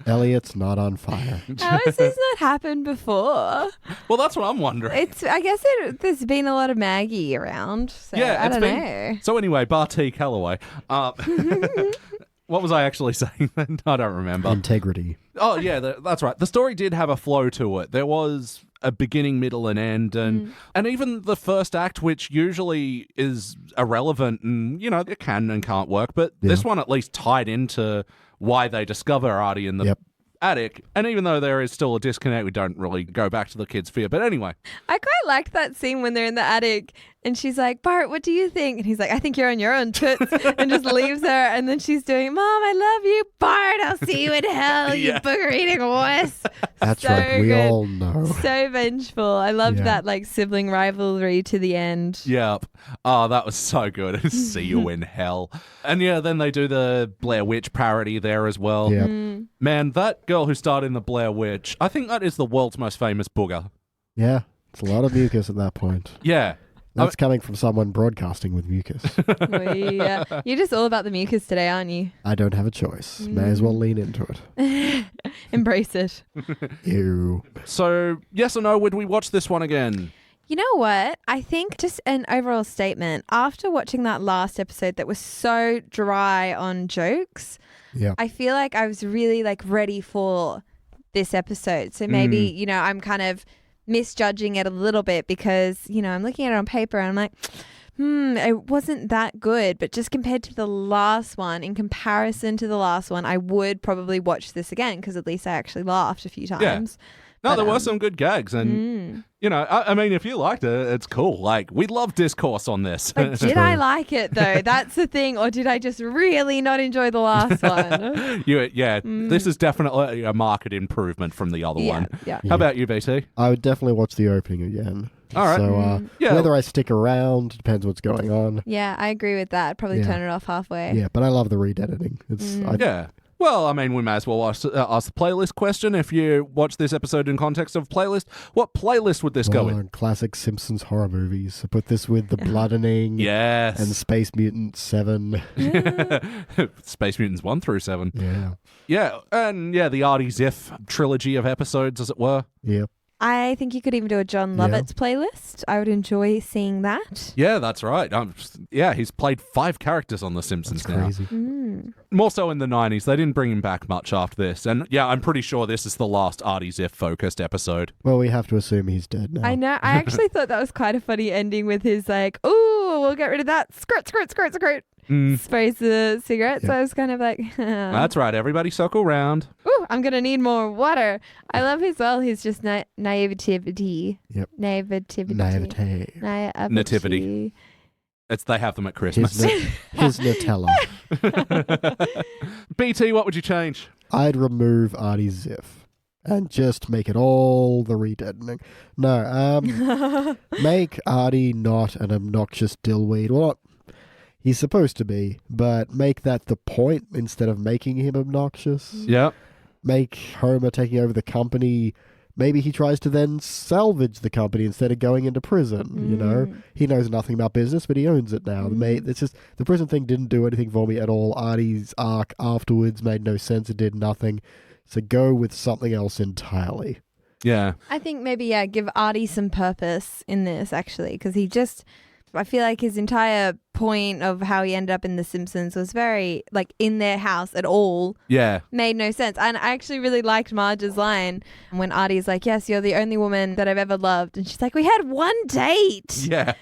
Elliot's not on fire. How has this not happened before? Well, that's what I'm wondering. I guess there's been a lot of Maggie around. So I don't know. So anyway, BT Calloway. What was I actually saying? I don't remember. Integrity. Oh, yeah, that's right. The story did have a flow to it. There was a beginning, middle, and end, and even the first act, which usually is irrelevant and, it can and can't work, but this one at least tied into why they discover Artie in the attic. And even though there is still a disconnect, we don't really go back to the kid's fear. But anyway. I quite liked that scene when they're in the attic and she's like, Bart, what do you think? And he's like, I think you're on your own, toots. And just leaves her. And then she's doing, Mom, I love you. Bart, I'll see you in hell, you booger-eating wuss. That's so right. We good. all know. So vengeful. I loved that sibling rivalry to the end. Yep. Oh, that was so good. See you in hell. And then they do the Blair Witch parody there as well. Yep. Man, that girl who starred in the Blair Witch, I think that is the world's most famous booger. Yeah. It's a lot of mucus at that point. Yeah. That's coming from someone broadcasting with mucus. You're just all about the mucus today, aren't you? I don't have a choice. May as well lean into it. Embrace it. Ew. So, yes or no, would we watch this one again? You know what? I think just an overall statement. After watching that last episode that was so dry on jokes, I feel like I was really ready for this episode. So maybe, I'm kind of misjudging it a little bit because, I'm looking at it on paper and I'm like, it wasn't that good. But just compared to the last one, in comparison to the last one, I would probably watch this again because at least I actually laughed a few times. Yeah. No, there were some good gags and, I mean, if you liked it, it's cool. We love discourse on this. But did I like it, though? That's the thing. Or did I just really not enjoy the last one? This is definitely a market improvement from the other one. Yeah. How about you, BT? I would definitely watch the opening again. All right. So whether I stick around depends what's going on. Yeah, I agree with that. Probably turn it off halfway. Yeah, but I love the re-editing. It's Well, I mean, we may as well ask the playlist question. If you watch this episode in context of playlist, what playlist would this go in? Classic Simpsons horror movies. I put this with The Bloodening. Yes. And Space Mutants 7. Space Mutants 1 through 7. Yeah. Yeah, and the Artie Ziff trilogy of episodes, as it were. Yep. I think you could even do a John Lovitz playlist. I would enjoy seeing that. Yeah, that's right. He's played 5 characters on The Simpsons now. Crazy. More so in the 90s. They didn't bring him back much after this. And I'm pretty sure this is the last Artie Ziff-focused episode. Well, we have to assume he's dead now. I know. I actually thought that was quite a funny ending with his ooh, we'll get rid of that. Skirt. Sprays the cigarette. So I was kind of like... That's right. Everybody circle round. Ooh, I'm going to need more water. I love as well. He's just naivety. Yep. Naivety. Nativity. They have them at Christmas. His Nutella. BT, what would you change? I'd remove Artie's Ziff and just make it all the redeadening. No, make Artie not an obnoxious dillweed. Well, he's supposed to be, but make that the point instead of making him obnoxious. Yep. Make Homer taking over the company. Maybe he tries to then salvage the company instead of going into prison, you know? He knows nothing about business, but he owns it now. It's just, the prison thing didn't do anything for me at all. Artie's arc afterwards made no sense. It did nothing. So go with something else entirely. Yeah. I think maybe, give Artie some purpose in this, actually, because I feel like his entire point of how he ended up in The Simpsons was very, in their house at all. Yeah. Made no sense. And I actually really liked Marge's line when Artie's like, yes, you're the only woman that I've ever loved. And she's like, we had one date. Yeah.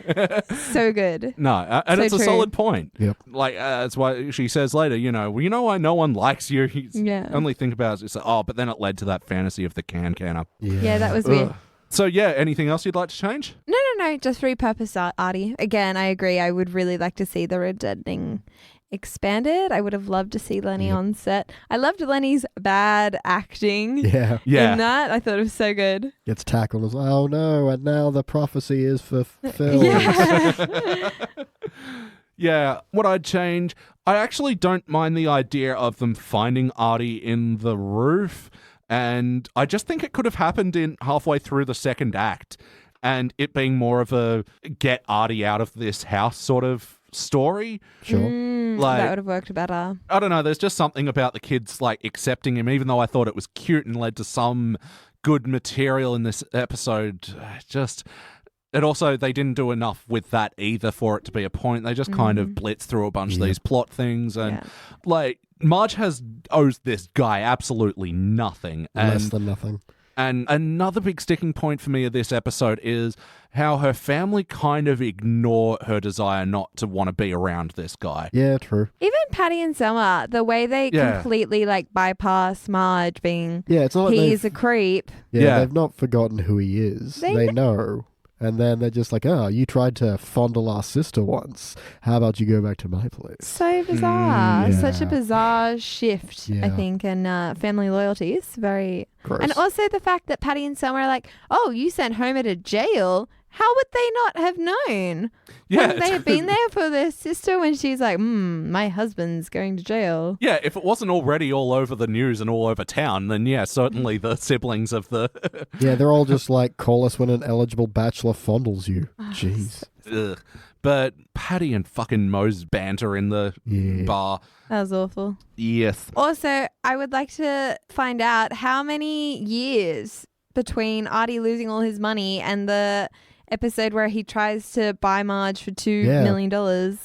So good. No, and So it's a true. solid point. Yep. That's why she says later, why no one likes you. Only think about it. It's like, but then it led to that fantasy of the canner. Yeah, that was weird. So, anything else you'd like to change? No. Just repurpose Artie. Again, I agree. I would really like to see the redeadening expanded. I would have loved to see Lenny on set. I loved Lenny's bad acting Yeah. Yeah. in that. I thought it was so good. Gets tackled as, oh no, and now the prophecy is fulfilled. Yeah. Yeah, what I'd change, I actually don't mind the idea of them finding Artie in the roof, and I just think it could have happened in halfway through the second act, and it being more of a get Artie out of this house sort of story. Sure. That would have worked better. I don't know, there's just something about the kids accepting him, even though I thought it was cute and led to some good material in this episode. It also, they didn't do enough with that either for it to be a point. They just kind of blitz through a bunch of these plot things. And, Marge owes this guy absolutely nothing. Less than nothing. And another big sticking point for me of this episode is how her family kind of ignore her desire not to want to be around this guy. Yeah, true. Even Patty and Selma, the way they completely bypass Marge being it's not like he's a creep. They've not forgotten who he is. They know. And then they're just like, you tried to fondle our sister once. How about you go back to my place? So bizarre. Yeah. Such a bizarre shift, I think, in family loyalties. Very... Gross. And also the fact that Patty and Selma are like, oh, you sent Homer to jail. How would they not have known? Yeah, Wouldn't they have been there for their sister when she's like, my husband's going to jail? Yeah, if it wasn't already all over the news and all over town, then certainly the siblings of the... Yeah, they're all just like, call us when an eligible bachelor fondles you. Jeez. Ugh. But Patty and fucking Mo's banter in the bar. That was awful. Yes. Also, I would like to find out how many years between Artie losing all his money and the episode where he tries to buy Marge for $2 million.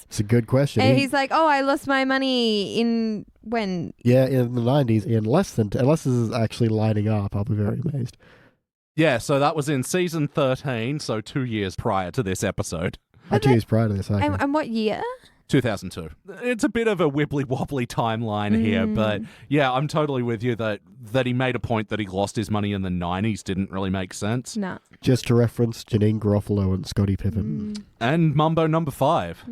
It's a good question. And he's like, I lost my money in when? Yeah, in the 90s, unless this is actually lining up, I'll be very amazed. Yeah, so that was in season 13, so 2 years prior to this episode. 2 years prior to this, I And what year? 2002. It's a bit of a wibbly-wobbly timeline here, but I'm totally with you that he made a point that he lost his money in the 90s didn't really make sense. No. Just to reference Janine Garofalo and Scottie Pippen. And Mumbo number 5.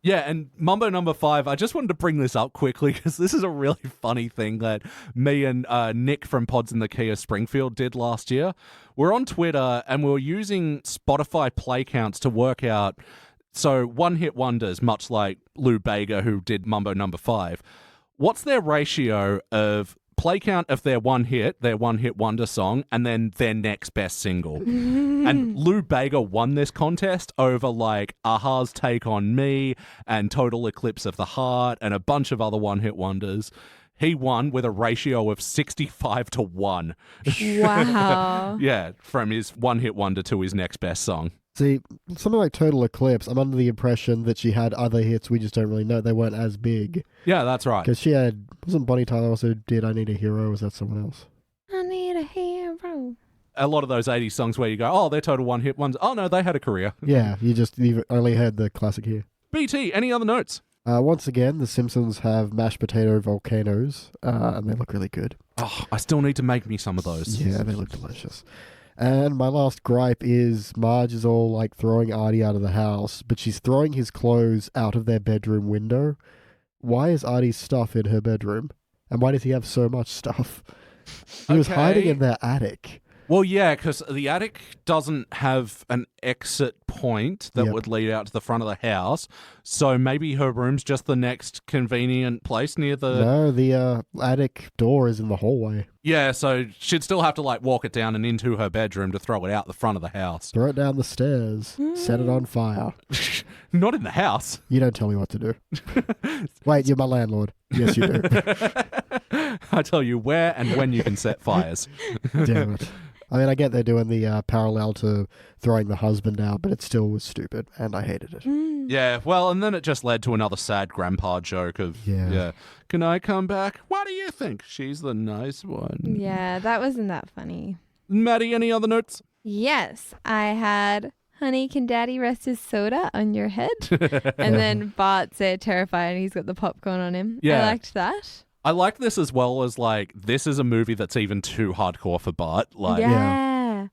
Yeah, and Mumbo number 5, I just wanted to bring this up quickly because this is a really funny thing that me and Nick from Pods in the Key of Springfield did last year. We're on Twitter and we're using Spotify play counts to work out. So one-hit wonders, much like Lou Bega, who did Mumbo number 5. What's their ratio of play count of their one-hit wonder song, and then their next best single? And Lou Bega won this contest over Aha's Take on Me and Total Eclipse of the Heart and a bunch of other one-hit wonders. He won with a ratio of 65-1. Wow. Yeah, from his one-hit wonder to his next best song. See, something like Total Eclipse, I'm under the impression that she had other hits we just don't really know. They weren't as big. Yeah, that's right. Because wasn't Bonnie Tyler also did I Need a Hero, or was that someone else? I need a hero. A lot of those 80s songs where you go, they're total one-hit ones. Oh, no, they had a career. Yeah, you've only heard the classic here. BT, any other notes? Once again, the Simpsons have mashed potato volcanoes, and they look really good. Oh, I still need to make me some of those. Yeah, they look delicious. And my last gripe is Marge is all like throwing Artie out of the house, but she's throwing his clothes out of their bedroom window. Why is Artie's stuff in her bedroom? And why does he have so much stuff? He was hiding in their attic. Well, yeah, because the attic doesn't have an exit point that would lead out to the front of the house. So maybe her room's just the next convenient place near the... No, the attic door is in the hallway. Yeah, so she'd still have to like walk it down and into her bedroom to throw it out the front of the house. Throw it down the stairs. Set it on fire. Not in the house. You don't tell me what to do. Wait, you're my landlord. Yes, you do. I tell you where and when you can set fires. Damn it. I mean, I get they're doing the parallel to throwing the husband out, but it still was stupid, and I hated it. Yeah, well, and then it just led to another sad grandpa joke of, can I come back? What do you think? She's the nice one. Yeah, that wasn't that funny. Maddie, any other notes? Yes, I had, honey, can daddy rest his soda on your head? And then Bart said terrified and he's got the popcorn on him. Yeah. I liked that. I like this as well as, like, this is a movie that's even too hardcore for Bart. Like, Yeah.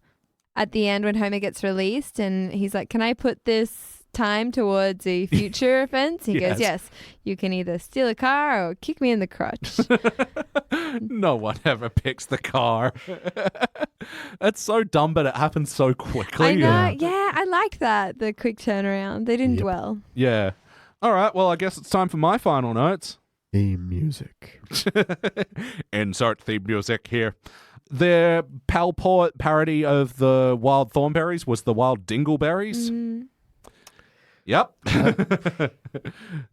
At the end when Homer gets released and he's like, can I put this time towards a future offense? He goes, yes. You can either steal a car or kick me in the crotch. No one ever picks the car. It's so dumb, but it happens so quickly. I know. Yeah, I like that. The quick turnaround. They didn't dwell. Yeah. All right. Well, I guess it's time for my final notes. Theme music. Insert theme music here. Their Palport parody of the Wild Thornberries was the Wild Dingleberries. Yep.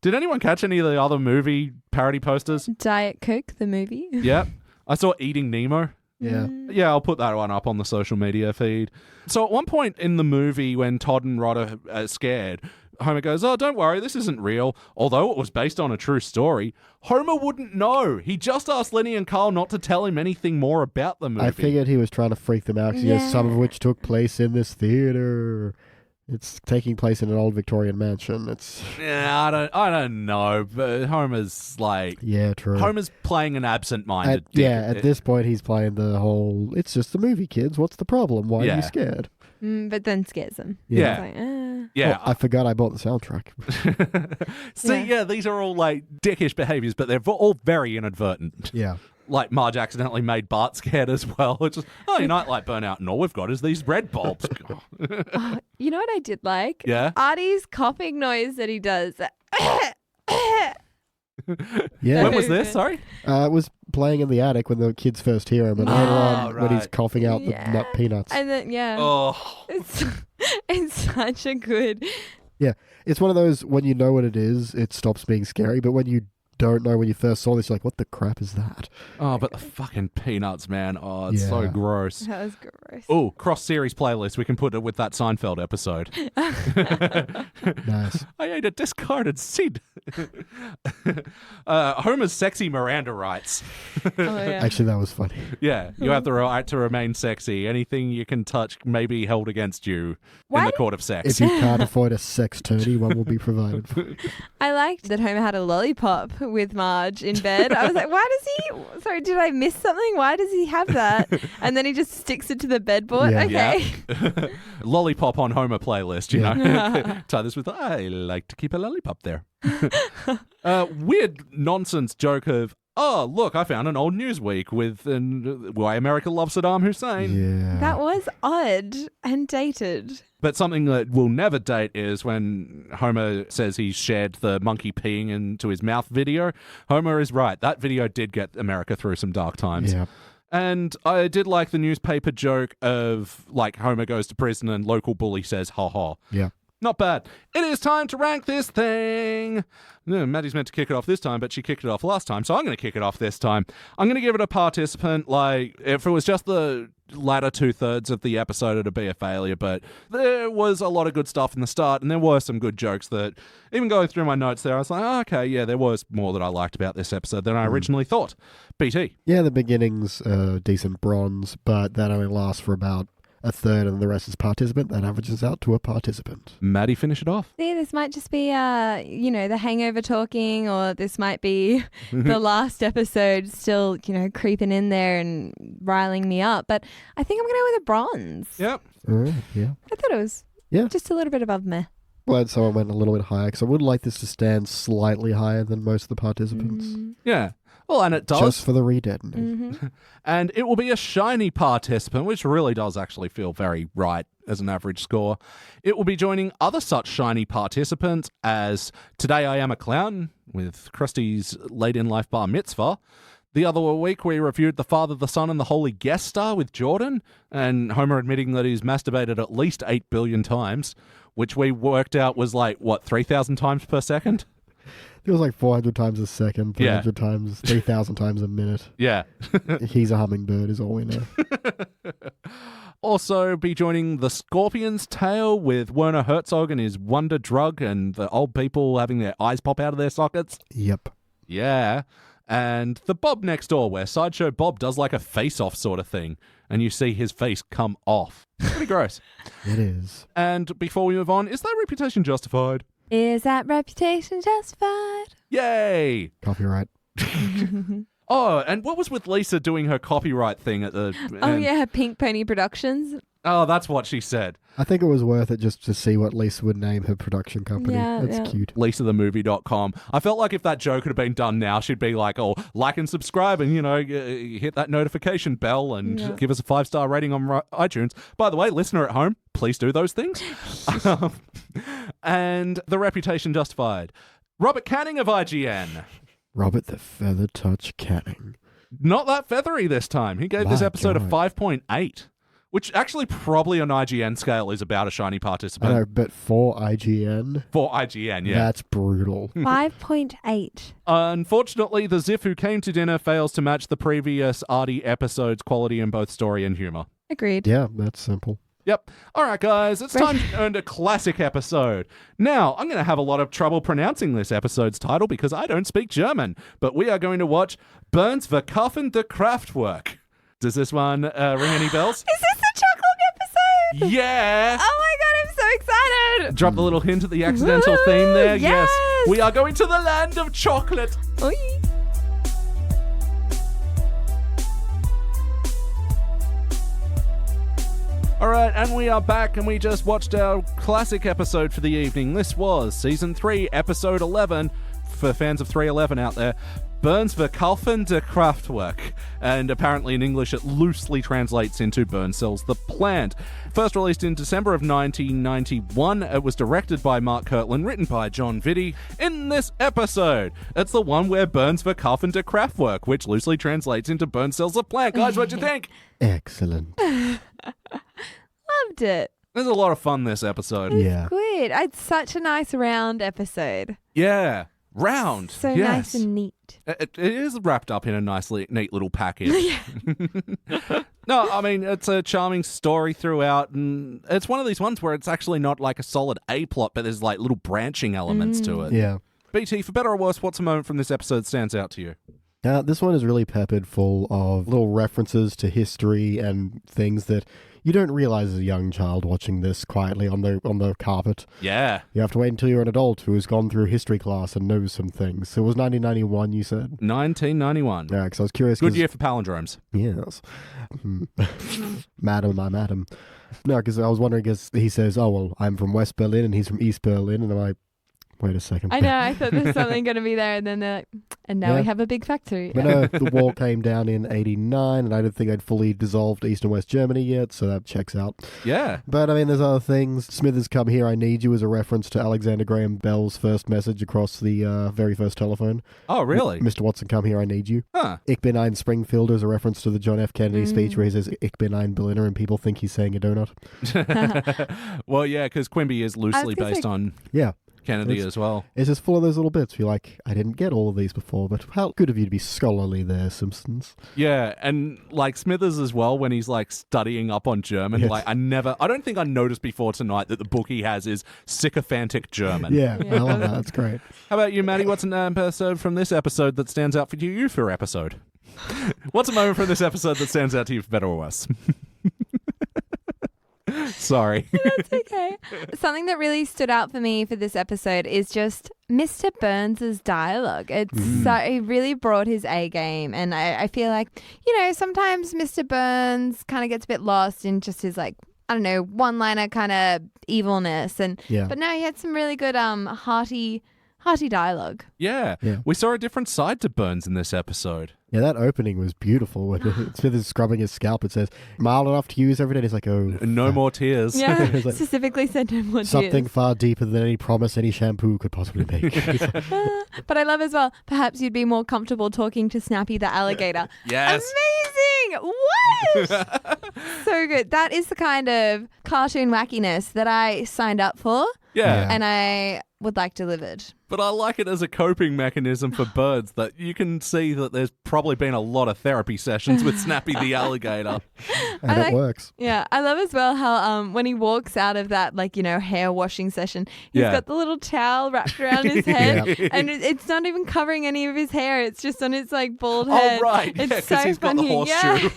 Did anyone catch any of the other movie parody posters? Diet Coke, the movie. Yep. I saw Eating Nemo. Yeah. Yeah, I'll put that one up on the social media feed. So at one point in the movie when Todd and Rod are scared, Homer goes, oh, don't worry, this isn't real. Although it was based on a true story, Homer wouldn't know. He just asked Lenny and Carl not to tell him anything more about the movie. I figured he was trying to freak them out because some of which took place in this theater. It's taking place in an old Victorian mansion. It's I don't know, but Homer's like true. Homer's playing an absent-minded dick. At this point he's playing the whole it's just a movie, kids. What's the problem? Why are you scared? But then scares them. Yeah. It's like, Yeah. Oh, I forgot I bought the soundtrack. See, these are all like dickish behaviors, but they're all very inadvertent. Yeah. Like Marge accidentally made Bart scared as well. It's just, your nightlight burnout, and all we've got is these red bulbs. You know what I did like? Yeah? Artie's coughing noise that he does. Yeah. When was this? Sorry? It was playing in the attic when the kids first hear him, and later on when he's coughing out the nut peanuts. And then, Oh. It's such a good... Yeah. It's one of those, when you know what it is, it stops being scary, but when you don't know when you first saw this, you're like, what the crap is that? Oh, but the fucking peanuts, man. Oh, it's so gross. That was gross. Oh, cross-series playlist. We can put it with that Seinfeld episode. Nice. I ate a discarded seed. Homer's sexy Miranda rights. Oh, yeah. Actually, that was funny. Yeah, you have the right to remain sexy. Anything you can touch may be held against you in the court of sex. If you can't afford a sex tourney, one will be provided for. I liked that Homer had a lollipop with Marge in bed. I was like, why does he... Sorry, did I miss something? Why does he have that? And then he just sticks it to the bedboard. Yeah. Okay. Yeah. Lollipop on Homer playlist, you know. Tie this with, I like to keep a lollipop there. Weird nonsense joke of, oh, look, I found an old Newsweek with Why America Loves Saddam Hussein. Yeah. That was odd and dated. But something that will never date is when Homer says he shared the monkey peeing into his mouth video. Homer is right. That video did get America through some dark times. Yeah. And I did like the newspaper joke of, like, Homer goes to prison and local bully says, ha ha. Yeah. Not bad. It is time to rank this thing. No, Maddie's meant to kick it off this time, but she kicked it off last time, so I'm going to kick it off this time. I'm going to give it a participant. Like, if it was just the latter 2/3 of the episode, it'd be a failure, but there was a lot of good stuff in the start, and there were some good jokes that, even going through my notes there, I was like, oh, okay, yeah, there was more that I liked about this episode than I originally thought. BT. Yeah, the beginning's decent bronze, but that only lasts for about a third, and the rest is participant. That averages out to a participant. Maddie, finish it off. See, this might just be, the hangover talking, or this might be the last episode still, creeping in there and riling me up. But I think I'm going to go with a bronze. Yep. Yeah. I thought it was just a little bit above meh. Glad someone went a little bit higher, because I would like this to stand slightly higher than most of the participants. Yeah. Well, and it does. Just for the re-detonate. Mm-hmm. And it will be a shiny participant, which really does actually feel very right as an average score. It will be joining other such shiny participants as Today I Am a Clown with Krusty's late-in-life bar mitzvah. The other week, we reviewed The Father, the Son, and the Holy Guest Star with Jordan, and Homer admitting that he's masturbated at least 8 billion times, which we worked out was 3,000 times per second? It was 400 times a second, 300 times, 3,000 times a minute. Yeah. He's a hummingbird is all we know. Also be joining The Scorpion's Tale with Werner Herzog and his wonder drug and the old people having their eyes pop out of their sockets. Yep. Yeah. And The Bob Next Door, where Sideshow Bob does a face-off sort of thing, and you see his face come off. Pretty gross. It is. And before we move on, is that reputation justified? Is that reputation justified? Yay! Copyright. Oh, and what was with Lisa doing her copyright thing at the Her Pink Pony Productions. Oh, that's what she said. I think it was worth it just to see what Lisa would name her production company. Yeah, That's cute. LisaTheMovie.com. I felt like if that joke had been done now, she'd be like, like and subscribe and, hit that notification bell and give us a 5-star rating on iTunes. By the way, listener at home, please do those things. And the reputation justified. Robert Canning of IGN. Robert the Feather Touch Canning. Not that feathery this time. He gave this episode a 5.8. Which actually probably on IGN scale is about a shiny participant. I know, but for IGN? For IGN, yeah. That's brutal. 5.8. Unfortunately, the Ziff who came to dinner fails to match the previous Artie episode's quality in both story and humor. Agreed. Yeah, that's simple. Yep. All right, guys, it's time to earn a classic episode. Now, I'm going to have a lot of trouble pronouncing this episode's title because I don't speak German, but we are going to watch Burns Verkaufen der Kraftwerk. Does this one ring any bells? Is this the chocolate episode? Yeah. Oh my god, I'm so excited. Drop the little hint at the accidental theme there. Yes. We are going to the land of chocolate. Oy. All right, and we are back, and we just watched our classic episode for the evening. This was Season 3, Episode 11, for fans of 311 out there, Burns Verkaufen der Kraftwerk, and apparently in English it loosely translates into Burns sells the plant. First released in December of 1991, it was directed by Mark Kirtland, written by John Vitti. In this episode, it's the one where Burns Verkaufen der Kraftwerk, which loosely translates into Burns sells the plant. Guys, what'd you think? Excellent. Loved it. There's a lot of fun this episode. Yeah. Good. It's such a nice round episode. Yeah. Round. So yes. nice and neat. It is wrapped up in a neat little package. No, I mean, it's a charming story throughout, and it's one of these ones where it's actually not like a solid A-plot, but there's little branching elements to it. Yeah. BT, for better or worse, what's a moment from this episode that stands out to you? Now, this one is really peppered full of little references to history and things that you don't realize as a young child watching this quietly on the carpet. Yeah. You have to wait until you're an adult who has gone through history class and knows some things. So it was 1991, you said? 1991. Yeah, because I was curious. Good year for palindromes. Yes. Madam. No, because I was wondering, because he says, oh, well, I'm from West Berlin and he's from East Berlin. And I'm like, wait a second. I know, I thought there's something going to be there, and then they're like, and now we have a big factory. But no, the wall came down in 89, and I don't think they'd fully dissolved East and West Germany yet, so that checks out. Yeah. But, I mean, there's other things. Smithers Come Here, I Need You is a reference to Alexander Graham Bell's first message across the very first telephone. Oh, really? Mr. Watson, come here, I need you. Huh. Ich bin ein Springfield is a reference to the John F. Kennedy speech where he says, Ich bin ein Berliner, and people think he's saying a donut. Well, yeah, because Quimby is loosely based on Yeah. Kennedy as well. It's just full of those little bits. You're like, I didn't get all of these before, but how good of you to be scholarly there, Simpsons. Yeah, and Smithers as well, when he's studying up on German. Yes. I don't think I noticed before tonight that the book he has is sycophantic German. Yeah, I love that. That's great. How about you, Maddie? What's an episode from this episode that stands out for you for episode? What's a moment from this episode that stands out to you for better or worse? Sorry. That's okay. Something that really stood out for me for this episode is just Mr. Burns' dialogue. It's he really brought his A game, and I feel like, sometimes Mr. Burns kind of gets a bit lost in just his like, I don't know, one-liner kind of evilness, but no, he had some really good hearty dialogue. Yeah. We saw a different side to Burns in this episode. Yeah, that opening was beautiful. When Smith is scrubbing his scalp, it says, mild enough to use every day. And he's like, oh. No more tears. Yeah, like, specifically said no more tears. Something far deeper than any promise any shampoo could possibly make. But I love as well, perhaps you'd be more comfortable talking to Snappy the alligator. Yes. Amazing! What? So good. That is the kind of cartoon wackiness that I signed up for. Yeah. And I would like delivered. But I like it as a coping mechanism for birds that you can see that there's probably been a lot of therapy sessions with Snappy the alligator. And it works. Yeah. I love as well how when he walks out of that, hair washing session, he's got the little towel wrapped around his head and it's not even covering any of his hair. It's just on his bald head. Oh, right. It's because so he's got funny. the horseshoe.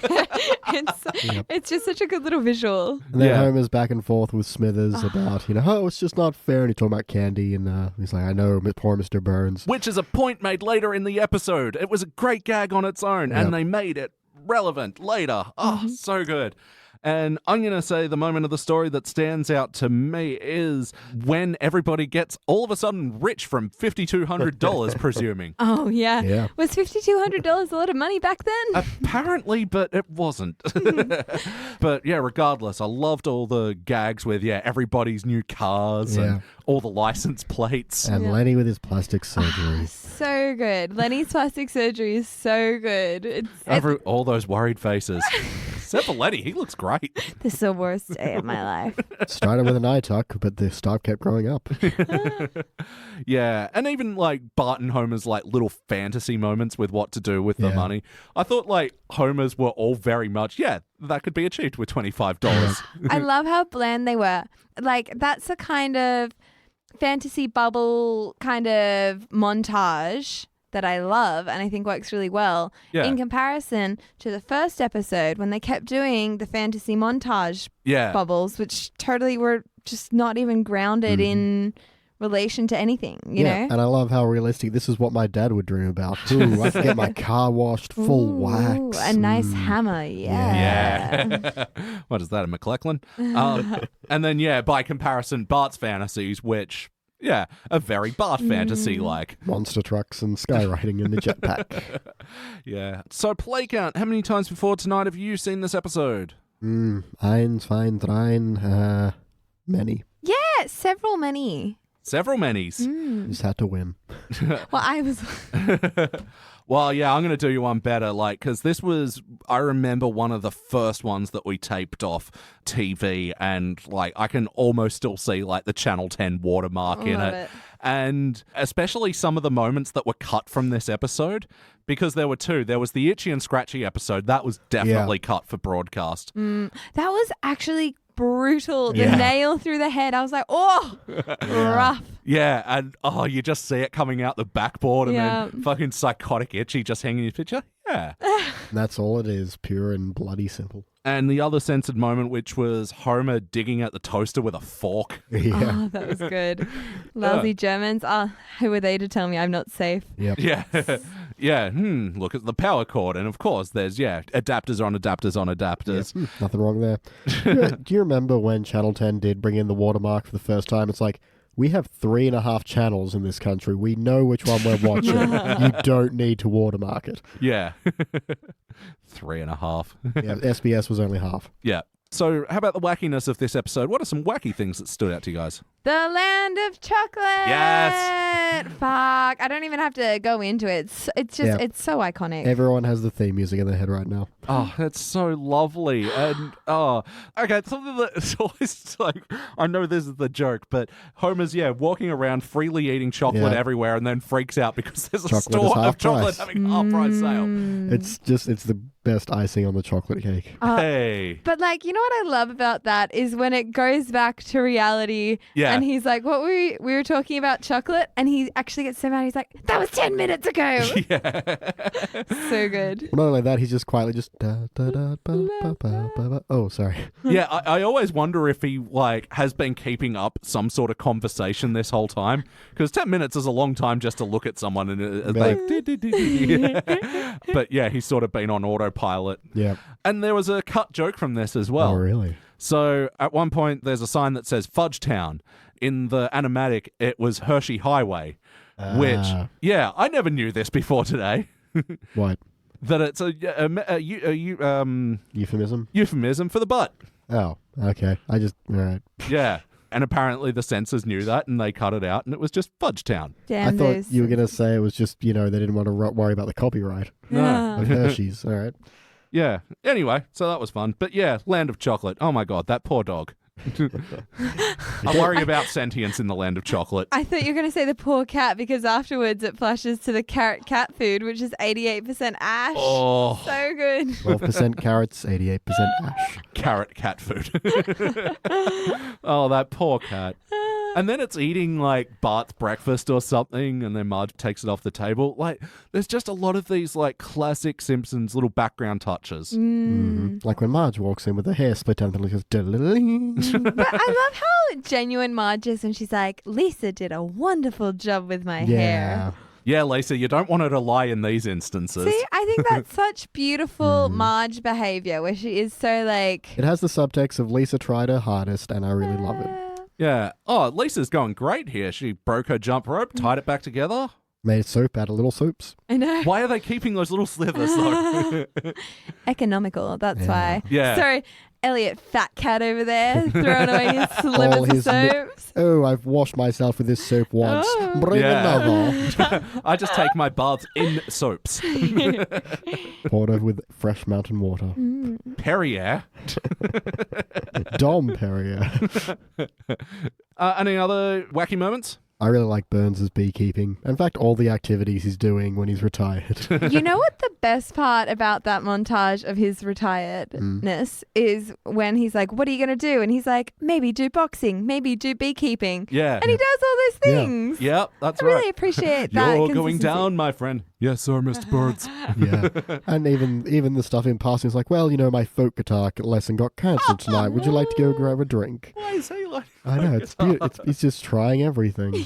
It's just such a good little visual. And then Homer's back and forth with Smithers about, it's just not fair. And he's talking about candy. And he's like, I know, poor Mr. Burns. Which is a point made later in the episode. It was a great gag on its own, and they made it relevant later. Oh, so good. And I'm going to say the moment of the story that stands out to me is when everybody gets all of a sudden rich from $5,200, presuming. Oh, yeah. Was $5,200 a lot of money back then? Apparently, but it wasn't. But yeah, regardless, I loved all the gags with, everybody's new cars and all the license plates. And Lenny with his plastic surgery. So good. Lenny's plastic surgery is so good. All those worried faces. Except for Lenny, he looks great. This is the worst day of my life. Started with an eye tuck, but the stop kept growing up. Yeah, and even Bart and Homer's little fantasy moments with what to do with the money. I thought Homer's were all very much, that could be achieved with $25. I love how bland they were. That's a kind of fantasy bubble kind of montage that I love and I think works really well in comparison to the first episode when they kept doing the fantasy montage bubbles, which totally were just not even grounded in relation to anything, you know? And I love how realistic this is what my dad would dream about. Ooh, I can get my car washed, full wax. A nice hammer, Yeah. What is that, a McLachlan? And then, by comparison, Bart's fantasies, which... a very Bart fantasy monster trucks and skywriting in the jetpack. So play count. How many times before tonight have you seen this episode? Eins, zwei, drei, many. Yeah, several many. Several manys. Just had to win. Well, I was... Well, I'm going to do you one better, because this was, I remember one of the first ones that we taped off TV, and, I can almost still see, the Channel 10 watermark in it. And especially some of the moments that were cut from this episode, because there were two. There was the Itchy and Scratchy episode. That was definitely cut for broadcast. That was actually brutal. The nail through the head. I was like, rough. Yeah, and you just see it coming out the backboard and then fucking psychotic Itchy just hanging in his picture. Yeah. That's all it is, pure and bloody simple. And the other censored moment, which was Homer digging at the toaster with a fork. Oh, that was good. Lousy Germans. Who are they to tell me I'm not safe? Yep. Yeah. Look at the power cord. And of course, there's, adapters on adapters on adapters. Yep. Nothing wrong there. Do you remember when Channel 10 did bring in the watermark for the first time? It's we have 3.5 channels in this country. We know which one we're watching. You don't need to watermark it. Yeah. 3.5. SBS was only half. Yeah. So how about the wackiness of this episode? What are some wacky things that stood out to you guys? The land of chocolate. Yes. Fuck. I don't even have to go into it. It's just, it's so iconic. Everyone has the theme music in their head right now. Oh, that's so lovely. And, okay, something that's always I know this is the joke, but Homer's, walking around freely eating chocolate everywhere and then freaks out because there's a store of chocolate having half price sale. It's the best icing on the chocolate cake. Hey. But like, you know what I love about that is when it goes back to reality Yeah. and he's like, what we were talking about chocolate, and he actually gets so mad, he's like, that was 10 minutes ago. Yeah. So good. Well, not only that, he's just quietly just oh, sorry. Yeah, I always wonder if he like has been keeping up some sort of conversation this whole time, because 10 minutes is a long time just to look at someone and but yeah, he's sort of been on autopilot. Yeah. And there was a cut joke from this as well. Oh, really? So at one point there's a sign that says Fudge Town. In the animatic it was Hershey Highway, which yeah, I never knew this before today. What? That it's a Euphemism? euphemism for the butt. Oh, okay. All right. Yeah. And apparently the censors knew that and they cut it out and it was just Fudge Town. Damn, I thought you were going to say it was just, they didn't want to worry about the copyright No. of Hershey's. All right. Yeah. Anyway, so that was fun. But yeah, Land of Chocolate. Oh my God, that poor dog. I worry about sentience in the Land of Chocolate. I thought you were going to say the poor cat, because afterwards it flashes to the carrot cat food, which is 88% ash. Oh, So good. 12% carrots, 88% ash. carrot cat food. Oh, that poor cat. And then it's eating like Bart's breakfast or something, and then Marge takes it off the table. Like, there's just a lot of these like classic Simpsons little background touches. Like when Marge walks in with her hair split down and goes, But I love how genuine Marge is when she's like, Lisa did a wonderful job with my hair. Yeah, Lisa, you don't want her to lie in these instances. See, I think that's such beautiful Marge behavior where she is so like... It has the subtext of Lisa tried her hardest, and I really love it. Yeah. Oh, Lisa's going great here. She broke her jump rope, tied it back together. Made soap out of little soups. I know. Why are they keeping those little slivers though? Economical, that's why. Yeah. So, Elliot, fat cat over there, throwing away his slivers of soaps. Oh, I've washed myself with this soap once. Oh. Bring Yeah. another. I just take my baths in soaps. Poured over with fresh mountain water. Perrier. Dom Perrier. Any other wacky moments? I really like Burns' beekeeping. In fact, all the activities he's doing when he's retired. You know what the best part about that montage of his retiredness is when he's like, what are you going to do? And he's like, maybe do boxing, maybe do beekeeping. Yeah. And he does all those things. Yep, that's I right. really appreciate that. You're going consistency. down, my friend. Yes, sir, Mr. Birds. Yeah. And even the stuff in passing is like, well, my folk guitar lesson got cancelled tonight. Would you like to go grab a drink? Why is he like... I know. It's beautiful. He's just trying everything.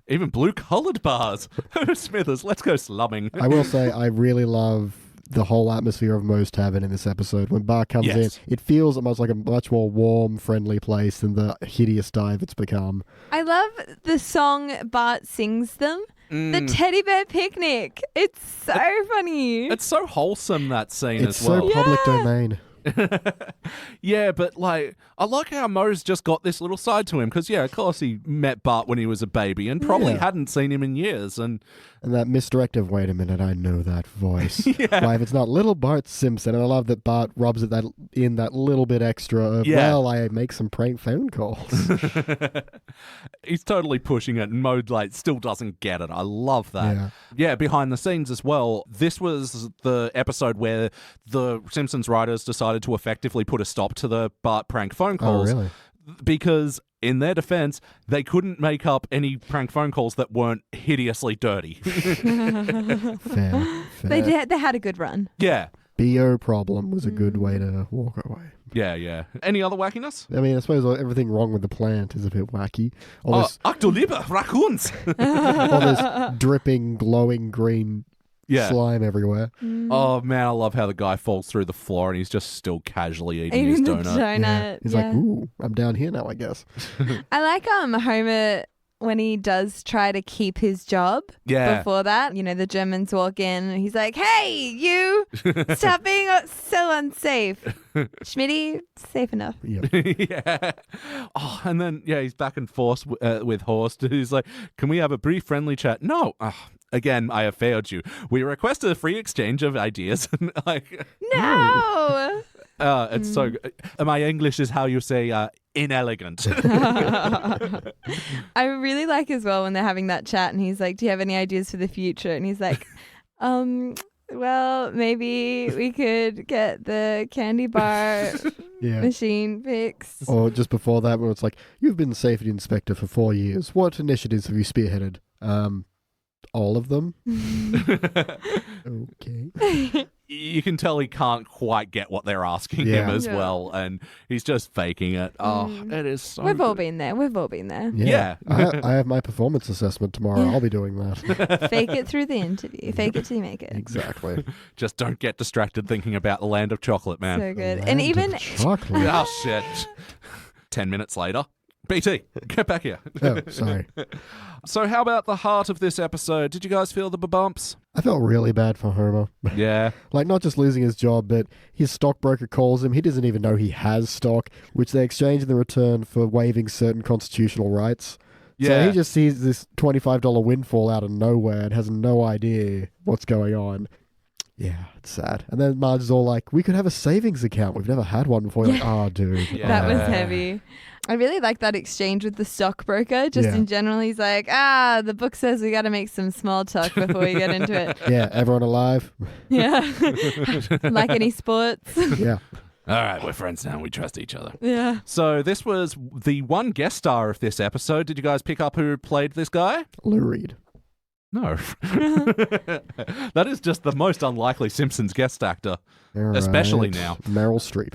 Even blue-collared bars. Smithers, let's go slumming. I will say I really love the whole atmosphere of Moe's Tavern in this episode. When Bart comes in, it feels almost like a much more warm, friendly place than the hideous dive it's become. I love the song Bart sings them. The teddy bear picnic. It's so funny. It's so wholesome, that scene It's as well. so public domain. Yeah, but like, I like how Moe's just got this little side to him because, yeah, of course he met Bart when he was a baby and probably hadn't seen him in years. And that misdirective, wait a minute, I know that voice. Why, if it's not little Bart Simpson, and I love that Bart rubs it in that little bit extra of, well, I make some prank phone calls. He's totally pushing it, and Moe like still doesn't get it. I love that. Yeah, behind the scenes as well, this was the episode where the Simpsons writers decided to effectively put a stop to the Bart prank phone calls. Oh, really? Because in their defense, they couldn't make up any prank phone calls that weren't hideously dirty. Fair. They had a good run. Yeah. BO problem was a good way to walk away. Yeah. Any other wackiness? I mean, I suppose everything wrong with the plant is a bit wacky. All this, Octoliber, raccoons. all this dripping, glowing green slime everywhere. Oh, man, I love how the guy falls through the floor and he's just still casually eating his the donut. donut. He's like, ooh, I'm down here now, I guess. I like Homer when he does try to keep his job. Before that, the Germans walk in and he's like, hey, you, stop being so unsafe. Schmitty, safe enough. Yeah. Oh, and then, he's back and forth with Horst. He's like, can we have a brief friendly chat? No. Again, I have failed you. We request a free exchange of ideas. No. It's so good. My English is how you say inelegant. I really like as well when they're having that chat and he's like, do you have any ideas for the future? And he's like, well, maybe we could get the candy bar Yeah. machine fixed. Or just before that, where it's like, you've been safety inspector for 4 years. What initiatives have you spearheaded? All of them. Okay. You can tell he can't quite get what they're asking him Yeah. as Yeah. well, and he's just faking it. Oh, it is so We've all good. been there. We've all been there. Yeah. I have my performance assessment tomorrow. Yeah. I'll be doing that. Fake it through the interview. Fake it till you make it. Exactly. Just don't get distracted thinking about the land of chocolate, man. So good. Land And of even chocolate. Oh, shit. 10 minutes later. BT, get back here. Oh, sorry. So how about the heart of this episode? Did you guys feel the bumps? I felt really bad for Homer. Yeah. Like, not just losing his job, but his stockbroker calls him. He doesn't even know he has stock, which they exchange in the return for waiving certain constitutional rights. So Yeah. he just sees this $25 windfall out of nowhere and has no idea what's going on. Yeah, it's sad. And then Marge is all like, we could have a savings account. We've never had one before. You're like, oh, dude. Yeah. that was Yeah. heavy. I really like that exchange with the stockbroker. Just Yeah. in general, he's like, the book says we got to make some small talk before we get into it. Yeah, everyone alive? Yeah. Like any sports. Yeah. All right, we're friends now. We trust each other. Yeah. So this was the one guest star of this episode. Did you guys pick up who played this guy? Lou Reed. No. That is just the most unlikely Simpsons guest actor. All Especially right. now. Meryl Streep.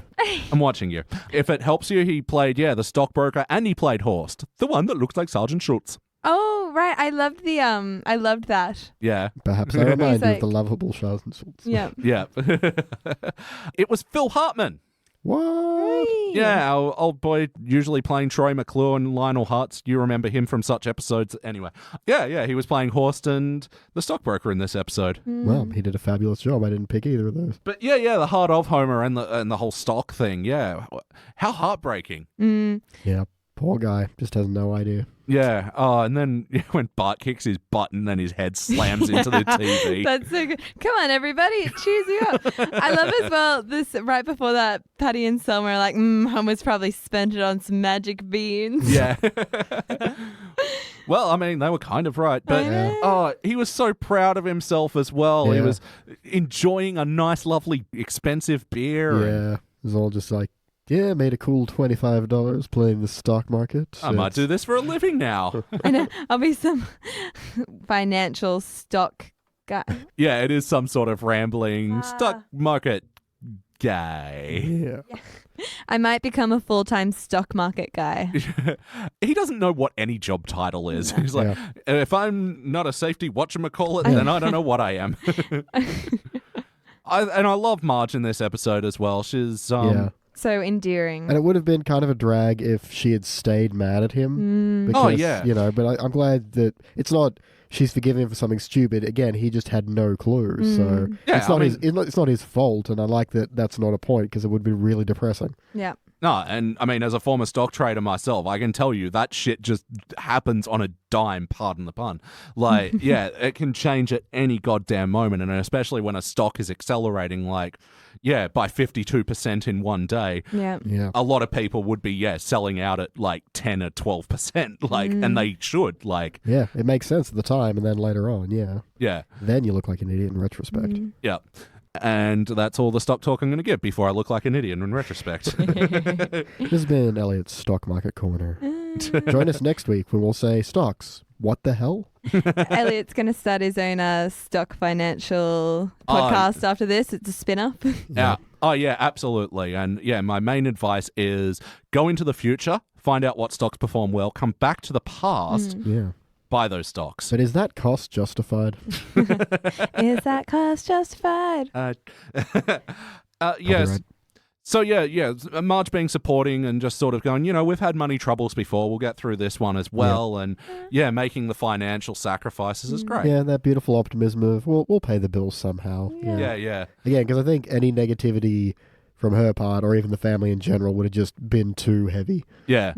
I'm watching you. If it helps you, he played, the stockbroker, and he played Horst, the one that looks like Sergeant Schultz. Oh, right. I loved I loved that. Yeah. Perhaps I remind you like- of the lovable Sergeant Schultz. Yeah. Yeah. It was Phil Hartman. What? Yeah, our old boy, usually playing Troy McClure and Lionel Hutz. You remember him from such episodes. Anyway, yeah, he was playing Horst and the stockbroker in this episode. Well, he did a fabulous job. I didn't pick either of those. But yeah, the heart of Homer and the whole stock thing. Yeah, how heartbreaking. Yeah, poor guy. Just has no idea. Yeah. Oh, and then when Bart kicks his butt and then his head slams into the TV. That's so good. Come on, everybody. It cheers you up. I love as well this right before that, Patty and Selma are like, Homer's probably spent it on some magic beans. Yeah. Well, I mean, they were kind of right, but he was so proud of himself as well. He Yeah. was enjoying a nice, lovely, expensive beer. and Yeah, it was all just like, yeah, made a cool $25 playing the stock market. I might do this for a living now. I know. I'll be some financial stock guy. Yeah, it is some sort of rambling stock market guy. Yeah. I might become a full-time stock market guy. He doesn't know what any job title is. He's like, if I'm not a safety whatchamacallit, then I don't know what I am. I love Marge in this episode as well. She's Yeah. So endearing. And it would have been kind of a drag if she had stayed mad at him. Because, Oh, yeah. But I'm glad that it's not she's forgiven him for something stupid. Again, he just had no clue. So Yeah, it's not I his it's not his fault. And I like that that's not a point because it would be really depressing. Yeah. No, and I mean, as a former stock trader myself, I can tell you that shit just happens on a dime, pardon the pun. Like, yeah, it can change at any goddamn moment, and especially when a stock is accelerating, like, by 52% in one day. Yeah. Yeah. A lot of people would be, selling out at like 10 or 12%, like, and they should, like, Yeah, it makes sense at the time. And then later on, yeah. then you look like an idiot in retrospect. Yeah. And that's all the stock talk I'm going to give before I look like an idiot in retrospect. This has been Elliot's Stock Market Corner. Join us next week when we'll say stocks. What the hell? Elliot's going to start his own stock financial podcast after this. It's a spin-off. Yeah. Oh, yeah, absolutely. And my main advice is go into the future, find out what stocks perform well, come back to the past, Yeah. buy those stocks. But is that cost justified? Is that cost justified? Yes. right. So, Marge being supporting and just sort of going, we've had money troubles before. We'll get through this one as well. And, making the financial sacrifices is great. Yeah, that beautiful optimism of, we'll pay the bills somehow. Yeah. Again, because I think any negativity from her part or even the family in general would have just been too heavy. Yeah.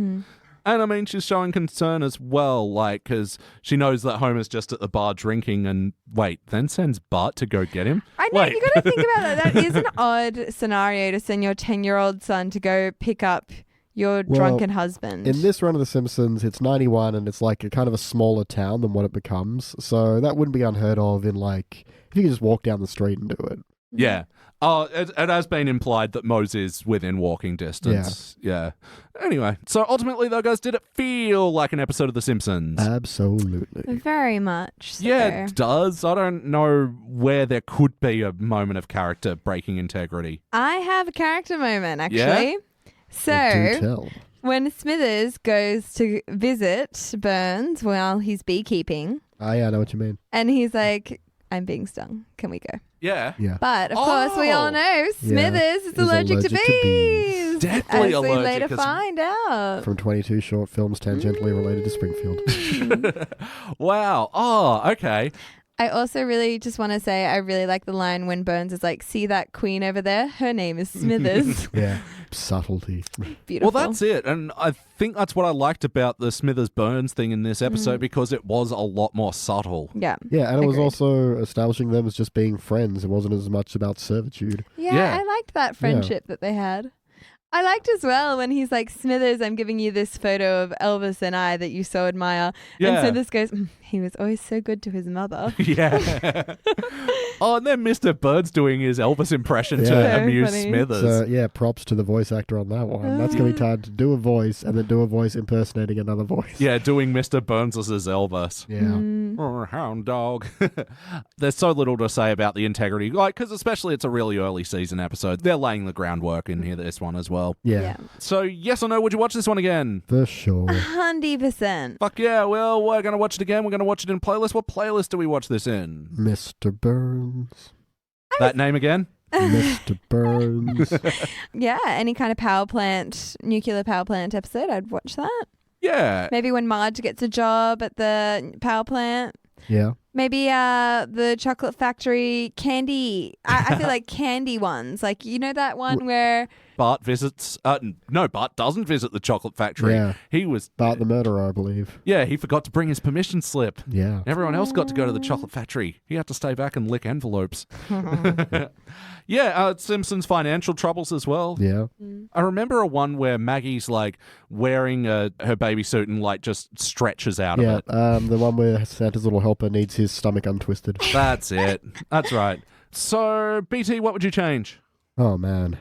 And I mean, she's showing concern as well, like, because she knows that Homer's just at the bar drinking and, then sends Bart to go get him. I know, you got to think about that. That is an odd scenario to send your 10-year-old son to go pick up your drunken husband. In this run of The Simpsons, it's 91 and it's like a kind of a smaller town than what it becomes. So that wouldn't be unheard of in like, if you could just walk down the street and do it. Yeah. Oh, it has been implied that Mose is within walking distance. Yeah. Anyway, so ultimately, though, guys, did it feel like an episode of The Simpsons? Absolutely. Very much so. Yeah, it does. I don't know where there could be a moment of character breaking integrity. I have a character moment, actually. Yeah? So, Well, do tell. when Smithers goes to visit Burns while he's beekeeping, I know what you mean. and he's like, I'm being stung. Can we go? Yeah. Yeah. But, of course, we all know Smithers is allergic to bees. Definitely as we allergic, later 'cause- find out. From 22 short films tangentially related to Springfield. Wow. Oh, okay. I also really just want to say I really like the line when Burns is like, see that queen over there? Her name is Smithers. Yeah. Subtlety. Beautiful. Well, that's it. And I think that's what I liked about the Smithers-Burns thing in this episode because it was a lot more subtle. Yeah. Yeah, and it was Agreed. also establishing them as just being friends. It wasn't as much about servitude. Yeah, I liked that friendship that they had. I liked as well when he's like, Smithers, I'm giving you this photo of Elvis and I that you so admire. Yeah. And Smithers goes, he was always so good to his mother. Yeah. Oh, and then Mr. Bird's doing his Elvis impression to Yeah. Very amuse funny. Smithers. So, yeah, props to the voice actor on that one. That's going to be time to do a voice and then do a voice impersonating another voice. Yeah, doing Mr. Burns as Elvis. Yeah. Mm. Oh, hound dog. There's so little to say about the integrity, like, because especially it's a really early season episode. They're laying the groundwork in here, this one as well. Yeah. So, yes or no, would you watch this one again? For sure. 100%. Fuck yeah, well, we're going to watch it again. We're going to watch it in playlist. What playlist do we watch this in? Mr. Burns. That name again? Mr. Burns. Yeah, any kind of power plant, nuclear power plant episode, I'd watch that. Yeah. Maybe when Marge gets a job at the power plant. Yeah. Maybe the chocolate factory candy. I feel like candy ones. Like, you know that one where... Bart visits... no, Bart doesn't visit the chocolate factory. Yeah. He was... Bart the murderer, I believe. Yeah, he forgot to bring his permission slip. Yeah. Everyone else got to go to the chocolate factory. He had to stay back and lick envelopes. Yeah, Simpsons financial troubles as well. Yeah. I remember a one where Maggie's like wearing her baby suit and like just stretches out Yeah. of it. The one where Santa's little helper needs his stomach untwisted. That's it. That's right. So, BT, what would you change? Oh, man.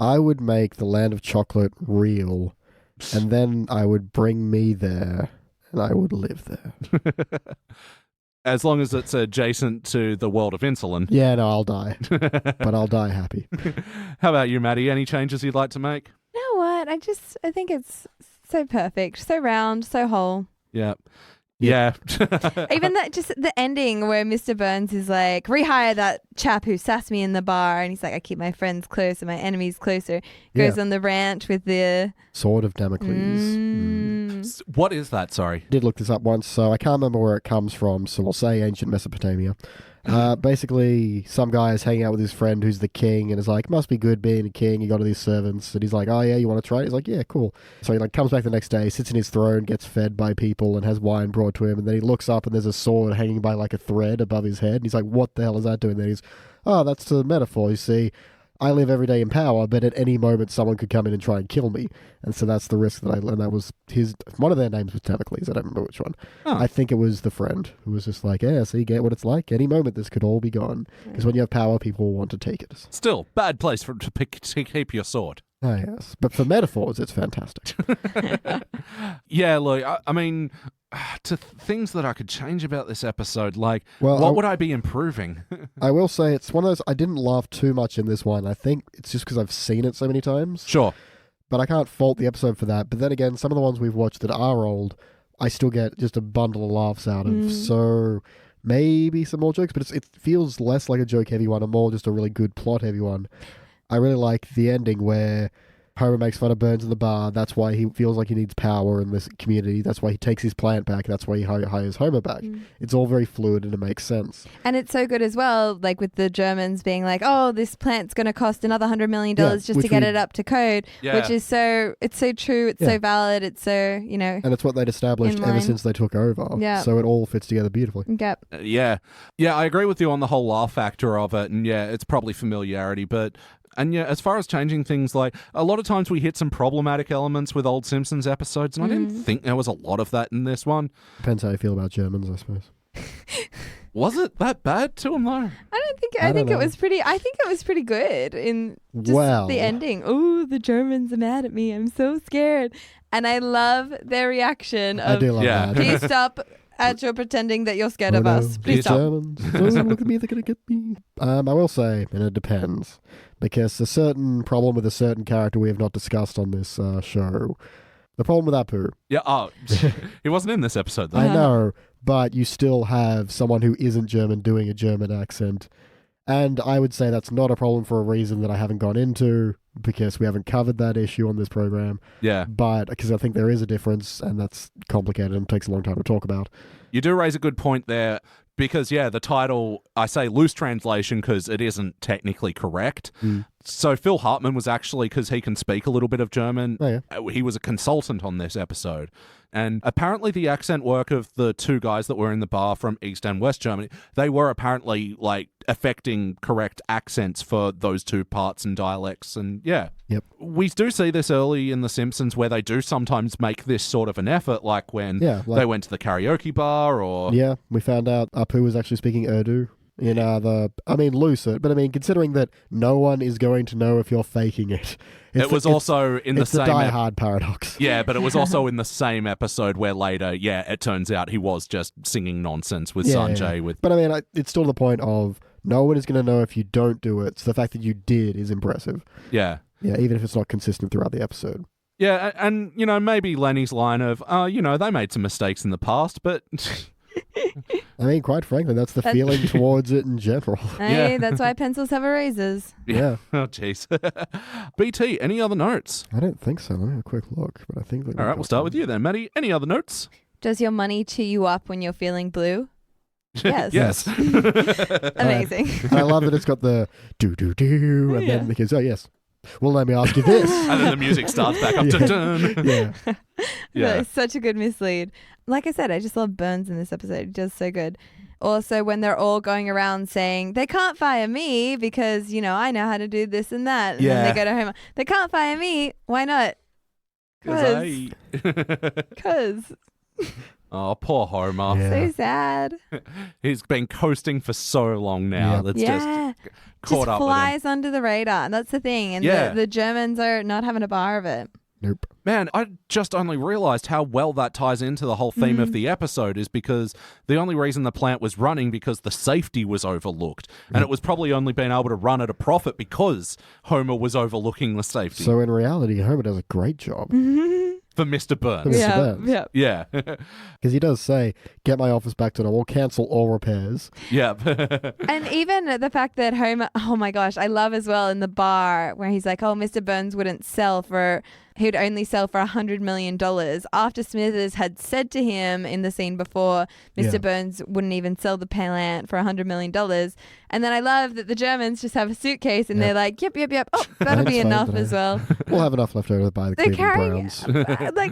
I would make the land of chocolate real, and then I would bring me there, and I would live there. As long as it's adjacent to the world of insulin. Yeah, no, I'll die. But I'll die happy. How about you, Maddie? Any changes you'd like to make? You know what? I think it's so perfect, so round, so whole. Yeah. Yeah. Even that, just the ending where Mr. Burns is like, rehire that chap who sassed me in the bar. And he's like, I keep my friends close and my enemies closer. Goes on the ranch with the... Sword of Damocles. What is that? Sorry. Did look this up once, so I can't remember where it comes from, so we'll say ancient Mesopotamia. Basically, some guy is hanging out with his friend who's the king and is like, must be good being a king, you got all these servants. And he's like, oh yeah, you want to try it? He's like, yeah, cool. So he like comes back the next day, sits in his throne, gets fed by people and has wine brought to him, and then he looks up and there's a sword hanging by like a thread above his head, and he's like, what the hell is that doing there? He's, oh, that's a metaphor, you see. I live every day in power, but at any moment someone could come in and try and kill me. And so that's the risk that and that was one of their names was Damocles, I don't remember which one. Oh. I think it was the friend who was just like, yeah, so you get what it's like. Any moment this could all be gone. Because when you have power, people will want to take it. Still, bad place to keep your sword. Ah, yes. But for metaphors, it's fantastic. Yeah, look, I mean, to things that I could change about this episode, like, Well, what would I be improving? I will say it's one of those, I didn't laugh too much in this one. I think it's just because I've seen it so many times. Sure. But I can't fault the episode for that. But then again, some of the ones we've watched that are old, I still get just a bundle of laughs out of. So maybe some more jokes, but it feels less like a joke-heavy one and more just a really good plot-heavy one. I really like the ending where Homer makes fun of Burns in the bar. That's why he feels like he needs power in this community. That's why he takes his plant back. That's why he hires Homer back. It's all very fluid and it makes sense. And it's so good as well, like with the Germans being like, oh, this plant's going to cost another $100 million just to get it up to code, which is it's so true. It's so valid. It's so, you know. And it's what they'd established ever since they took over. Yeah. So it all fits together beautifully. Yep. Yeah, I agree with you on the whole laugh factor of it, and yeah, it's probably familiarity, but And yeah, as far as changing things, like a lot of times we hit some problematic elements with old Simpsons episodes, and I didn't think there was a lot of that in this one. Depends how you feel about Germans, I suppose. Was it that bad to him though? I think it was pretty good in just the ending. Ooh, the Germans are mad at me. I'm so scared. And I love their reaction of, I do love that. please stop at your pretending that you're scared of us. Please stop. Germans. Oh, look at me, they're going to get me. I will say, and it depends, because a certain problem with a certain character we have not discussed on this show, the problem with Apu. Yeah, he wasn't in this episode though. I know, but you still have someone who isn't German doing a German accent. And I would say that's not a problem for a reason that I haven't gone into, because we haven't covered that issue on this program. Yeah. But because I think there is a difference, and that's complicated and takes a long time to talk about. You do raise a good point there, because, yeah, the title, I say loose translation because it isn't technically correct. So Phil Hartman was actually, because he can speak a little bit of German, he was a consultant on this episode. And apparently the accent work of the two guys that were in the bar from East and West Germany, they were apparently like affecting correct accents for those two parts and dialects. And yeah, we do see this early in The Simpsons where they do sometimes make this sort of an effort, like when they went to the karaoke bar or... Yeah, we found out Apu was actually speaking Urdu. Lucid, but I mean, considering that no one is going to know if you're faking it. It was also in the same... It's the Die Hard paradox. Yeah, but it was also in the same episode where later, it turns out he was just singing nonsense with Sanjay. Yeah. With. But I mean, it's still the point of no one is going to know if you don't do it, so the fact that you did is impressive. Yeah. Yeah, even if it's not consistent throughout the episode. Yeah, and, maybe Lenny's line of, they made some mistakes in the past, but... I mean, quite frankly, that's the feeling towards it in general. Hey, that's why pencils have erasers. Yeah. Oh, jeez. BT, any other notes? I don't think so. Let me have a quick look. But I think. All right, we'll start with you then, Maddie. Any other notes? Does your money cheer you up when you're feeling blue? Yes. Yes. Amazing. I love that it's got the do-do-do, and then it goes, oh, yes. Well, let me ask you this. And then the music starts back up. Yeah. Yeah. It's such a good mislead. Like I said, I just love Burns in this episode. He does so good. Also, when they're all going around saying, they can't fire me because, I know how to do this and that. And then they go to Homer. They can't fire me. Why not? Because. Oh, poor Homer. Yeah. So sad. He's been coasting for so long now. That's just caught up with him. Flies under the radar. That's the thing. And the Germans are not having a bar of it. Nope. Man, I just only realized how well that ties into the whole theme of the episode is because the only reason the plant was running because the safety was overlooked. And it was probably only being able to run at a profit because Homer was overlooking the safety. So in reality, Homer does a great job. For Mr. Burns. For Mr. Burns. Yeah. Because he does say, get my office back to normal, cancel all repairs. Yeah. And even the fact that Homer, oh my gosh, I love as well in the bar where he's like, oh, Mr. Burns wouldn't sell for... He'd only sell for $100 million after Smithers had said to him in the scene before, Mr. Burns wouldn't even sell the plant for $100 million. And then I love that the Germans just have a suitcase and they're like, yep. Oh, that'll be enough as well. We'll have enough left over to buy the Cleveland Browns.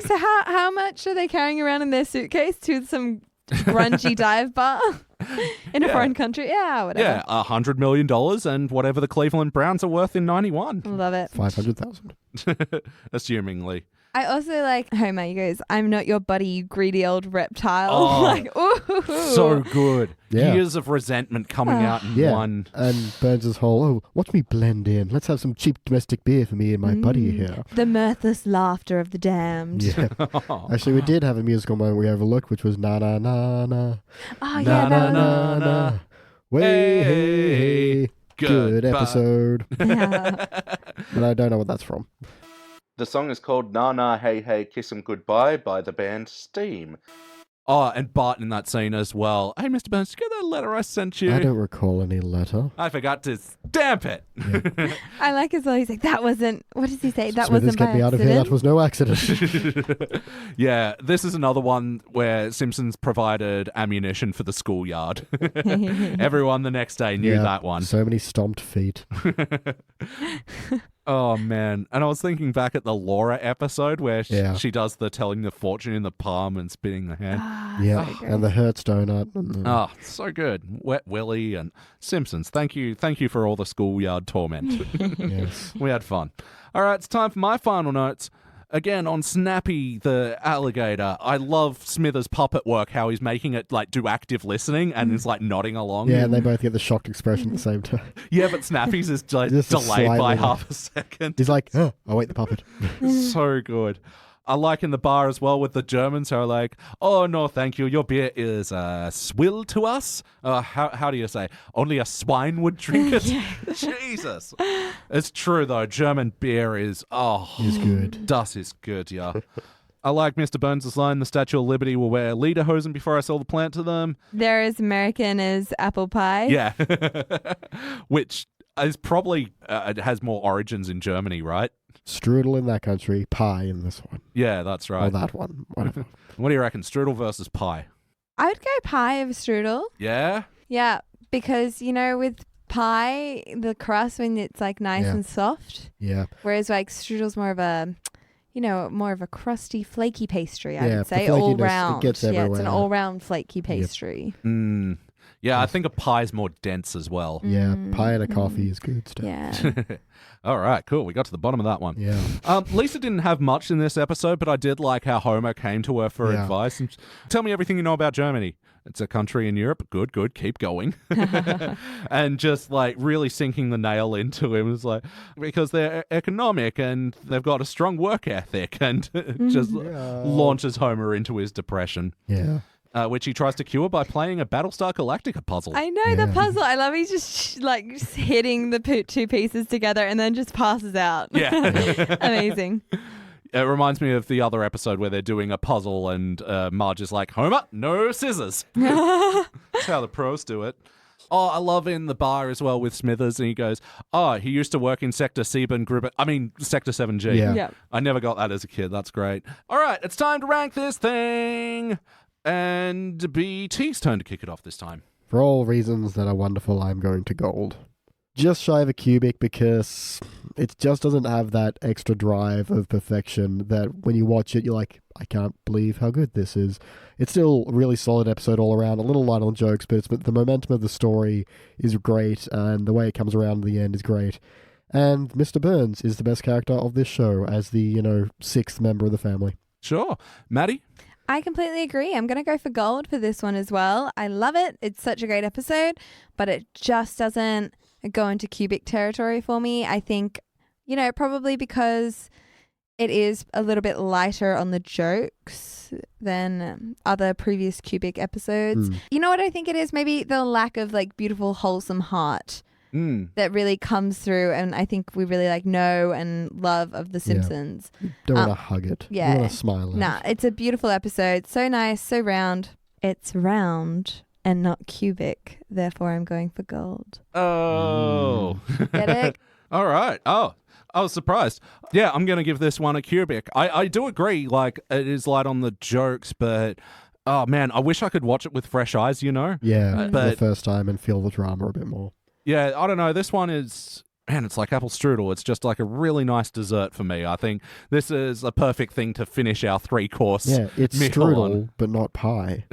So how much are they carrying around in their suitcase to some grungy dive bar in a foreign country? Yeah, whatever. Yeah, $100 million and whatever the Cleveland Browns are worth in 91. Love it. 500,000. Assumingly. I also like Homer. He goes, I'm not your buddy, you greedy old reptile. Oh, ooh. So good. Yeah. Years of resentment coming out in one. And Burns' whole, watch me blend in. Let's have some cheap domestic beer for me and my buddy here. The mirthless laughter of the damned. Yeah. Actually, we did have a musical moment we overlooked, which was na na na na. Oh, na na na na. Way hey. Good episode. Yeah. But I don't know what that's from. The song is called Na Na Hey Hey Kiss 'Em Goodbye by the band Steam. Oh, and Bart in that scene as well. Hey, Mr. Burns, did you get that letter I sent you? I don't recall any letter. I forgot to stamp it. Yeah. I like as well. He's like, that wasn't, what does he say? That Smithers wasn't by get me out of here. That was no accident. Yeah, this is another one where Simpsons provided ammunition for the schoolyard. Everyone the next day knew that one. So many stomped feet. Oh, man. And I was thinking back at the Laura episode where she does the telling the fortune in the palm and spinning the hand. Yeah, and the Hertz donut. Oh, so good. Wet Willy and Simpsons. Thank you for all the schoolyard torment. Yes. We had fun. All right, it's time for my final notes. Again, on Snappy the alligator, I love Smithers' puppet work, how he's making it like do active listening and is like nodding along. Yeah, and they both get the shocked expression at the same time. Yeah, but Snappy's is like Just delayed by slightly. half a second. He's like, oh wait, the puppet. So good. I like in the bar as well with the Germans who are like, oh, no, thank you. Your beer is swill to us. How do you say? Only a swine would drink it? Jesus. It's true, though. German beer is good. Das is good, yeah. I like Mr. Burns' line, the Statue of Liberty will wear lederhosen before I sell the plant to them. They're as American as apple pie. Yeah. Which is probably, it has more origins in Germany, right? Strudel in that country, pie in this one. Yeah, that's right. Or that one, whatever. What do you reckon? Strudel versus pie? I would go pie over strudel. Yeah? Yeah, because, with pie, the crust, when it's like nice and soft. Yeah. Whereas like strudel's more of a, more of a crusty, flaky pastry, I would the say. flakiness, All round. it gets Yeah, it's everywhere. an all round flaky pastry. Yeah, I think a pie's more dense as well. Yeah, pie and a coffee is good stuff. Yeah. All right, cool. We got to the bottom of that one. Yeah. Lisa didn't have much in this episode, but I did like how Homer came to her for advice. And tell me everything you know about Germany. It's a country in Europe. Good. Keep going. And just like really sinking the nail into him. It's like, because they're economic and they've got a strong work ethic, and just launches Homer into his depression. Yeah. Which he tries to cure by playing a Battlestar Galactica puzzle. I know the puzzle. I love he's just just hitting the two pieces together and then just passes out. Yeah. Amazing. It reminds me of the other episode where they're doing a puzzle and Marge is like, Homer, no scissors. That's how the pros do it. Oh, I love in the bar as well with Smithers, and he goes, he used to work in Sector 7G. Yeah. I never got that as a kid. That's great. All right, it's time to rank this thing. And BT's turn to kick it off this time. For all reasons that are wonderful, I'm going to gold. Just shy of a cubic because it just doesn't have that extra drive of perfection that when you watch it, you're like, I can't believe how good this is. It's still a really solid episode all around, a little light on jokes, but the momentum of the story is great, and the way it comes around in the end is great. And Mr. Burns is the best character of this show as the, sixth member of the family. Sure. Maddie? I completely agree. I'm going to go for gold for this one as well. I love it. It's such a great episode, but it just doesn't go into cubic territory for me. I think, probably because it is a little bit lighter on the jokes than other previous cubic episodes. You know what I think it is? Maybe the lack of beautiful, wholesome heart that really comes through, and I think we really know and love of The Simpsons. You don't want to hug it. Yeah. You want to smile at it. Nah, it's a beautiful episode. So nice, so round. It's round and not cubic. Therefore, I'm going for gold. Oh. Get it? All right. Oh, I was surprised. Yeah, I'm going to give this one a cubic. I do agree, it is light on the jokes, but... Oh, man, I wish I could watch it with fresh eyes, Yeah, for the first time and feel the drama a bit more. Yeah, I don't know. This one is, man, it's like apple strudel. It's just like a really nice dessert for me. I think this is a perfect thing to finish our 3-course Yeah, it's meal strudel, on. but not pie.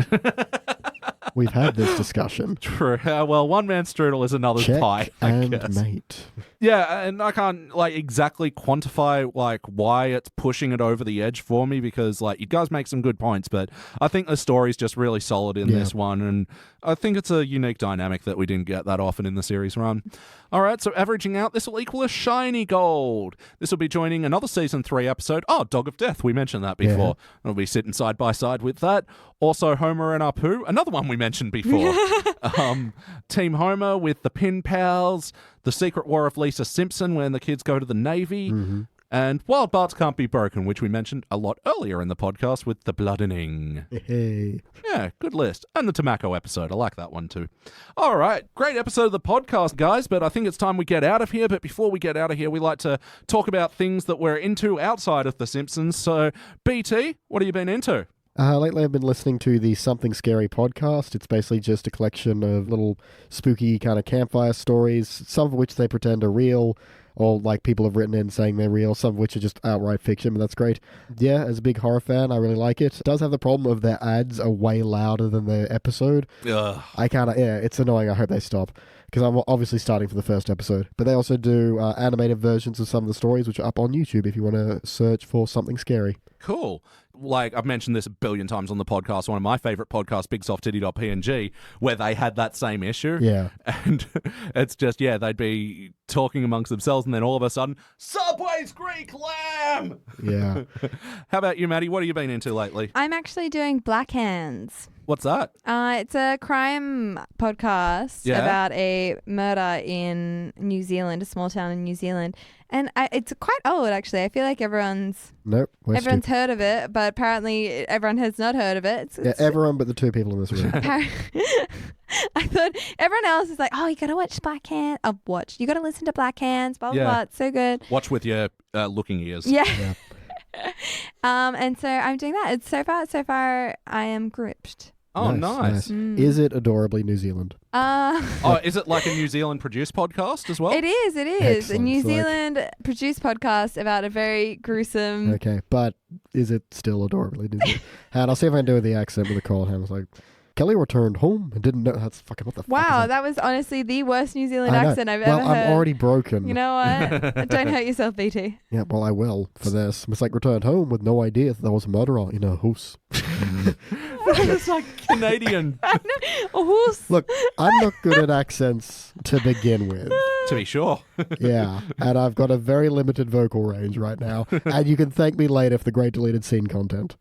We've had this discussion. True. Well, one man's strudel is another's Check pie, I and guess. mate. Yeah, and I can't exactly quantify why it's pushing it over the edge for me, because you guys make some good points, but I think the story's just really solid in this one, and I think it's a unique dynamic that we didn't get that often in the series run. All right, so averaging out, this will equal a shiny gold. This will be joining another season 3 episode. Oh, Dog of Death. We mentioned that before. It'll be sitting side by side with that. Also, Homer and Apu, another one we mentioned before. Team Homer with the Pin Pals, The Secret War of Lisa Simpson when the kids go to the Navy, and Wild Barts Can't Be Broken, which we mentioned a lot earlier in the podcast with the Bloodening. Hey. Yeah, good list. And the Tobacco episode. I like that one too. All right, great episode of the podcast, guys, but I think it's time we get out of here. But before we get out of here, we like to talk about things that we're into outside of The Simpsons. So, BT, what have you been into? Lately I've been listening to the Something Scary podcast. It's basically just a collection of little spooky kind of campfire stories, some of which they pretend are real. or like people have written in saying they're real, some of which are just outright fiction, but that's great. Yeah, as a big horror fan, I really like it. It does have the problem of their ads are way louder than the episode. Ugh. It's annoying. I hope they stop, because I'm obviously starting for the first episode. But they also do animated versions of some of the stories, which are up on YouTube if you want to search for something scary. Cool. Like, I've mentioned this a billion times on the podcast, one of my favorite podcasts, BigSoftTitty.png, where they had that same issue. Yeah. And it's just, they'd be talking amongst themselves, and then all of a sudden, Subway's Greek Lamb! Yeah. How about you, Maddie? What have you been into lately? I'm actually doing Black Hands. What's that? It's a crime podcast about a murder in New Zealand, a small town in New Zealand. And it's quite old, actually. I feel like everyone's heard of it, but apparently everyone has not heard of it. Everyone but the two people in this room. I thought everyone else is like, oh, you got to watch Black Hands. You got to listen to Black Hands, blah, blah, blah. It's so good. Watch with your looking ears. Yeah. And so I'm doing that. It's so far, I am gripped. Oh, nice. Is it adorably New Zealand? Is it like a New Zealand produced podcast as well? It is. Excellent. A New Zealand produced podcast about a very gruesome... Okay, but is it still adorably New Zealand? And I'll see if I can do the accent with the call. I was like, Kelly returned home and didn't know. That's fucking what the fuck. Wow, that was honestly the worst New Zealand accent I've ever heard. I'm already broken. You know what? Don't hurt yourself, BT. Yeah, well, I will for this. It's like returned home with no idea that there was a murderer in a house. It's like Canadian. A house. Look, I'm not good at accents to begin with. To be sure. Yeah, and I've got a very limited vocal range right now. And you can thank me later for the great deleted scene content.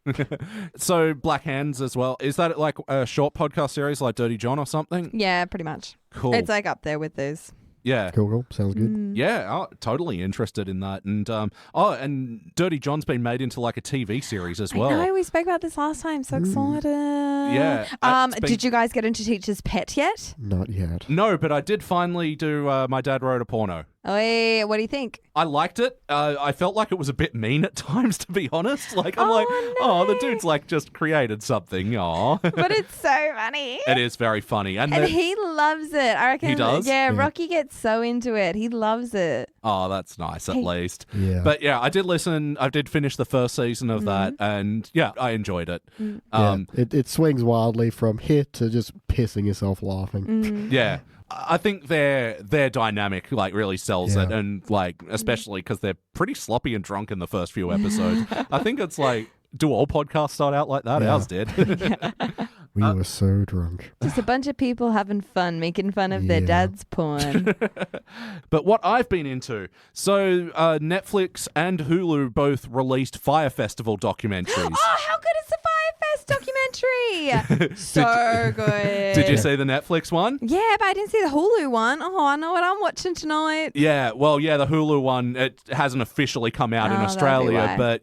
So, Black Hands as well. Is that like a short podcast series like Dirty John or something? Yeah, pretty much. Cool. It's like up there with those. Yeah. Cool. Sounds good. Yeah, totally interested in that. And and Dirty John's been made into like a TV series as well. I know, we spoke about this last time. So excited. Yeah. Did you guys get into Teacher's Pet yet? Not yet. No, but I did finally do My Dad Wrote a Porno. Oh, yeah. What do you think? I liked it. I felt like it was a bit mean at times, to be honest. Like, I'm the dude's like just created something. Aw. But it's so funny. It is very funny. And he loves it. I reckon. He does? Yeah, Rocky gets so into it. He loves it. Oh, that's nice, at least. Yeah. But yeah, I did finish the first season of that, and yeah, I enjoyed it. It swings wildly from hit to just pissing yourself laughing. Yeah. I think their dynamic like really sells it, and like especially because they're pretty sloppy and drunk in the first few episodes. I think it's like, do all podcasts start out like that? Yeah. Ours did. We were so drunk. Just a bunch of people having fun, making fun of their dad's porn. But what I've been into, so Netflix and Hulu both released Fire Festival documentaries. Oh, how good is the Fire Fest documentary? So good. Did you see the Netflix one? Yeah, but I didn't see the Hulu one. Oh, I know what I'm watching tonight. Yeah, well, the Hulu one, it hasn't officially come out in that'd be Australia, why. but,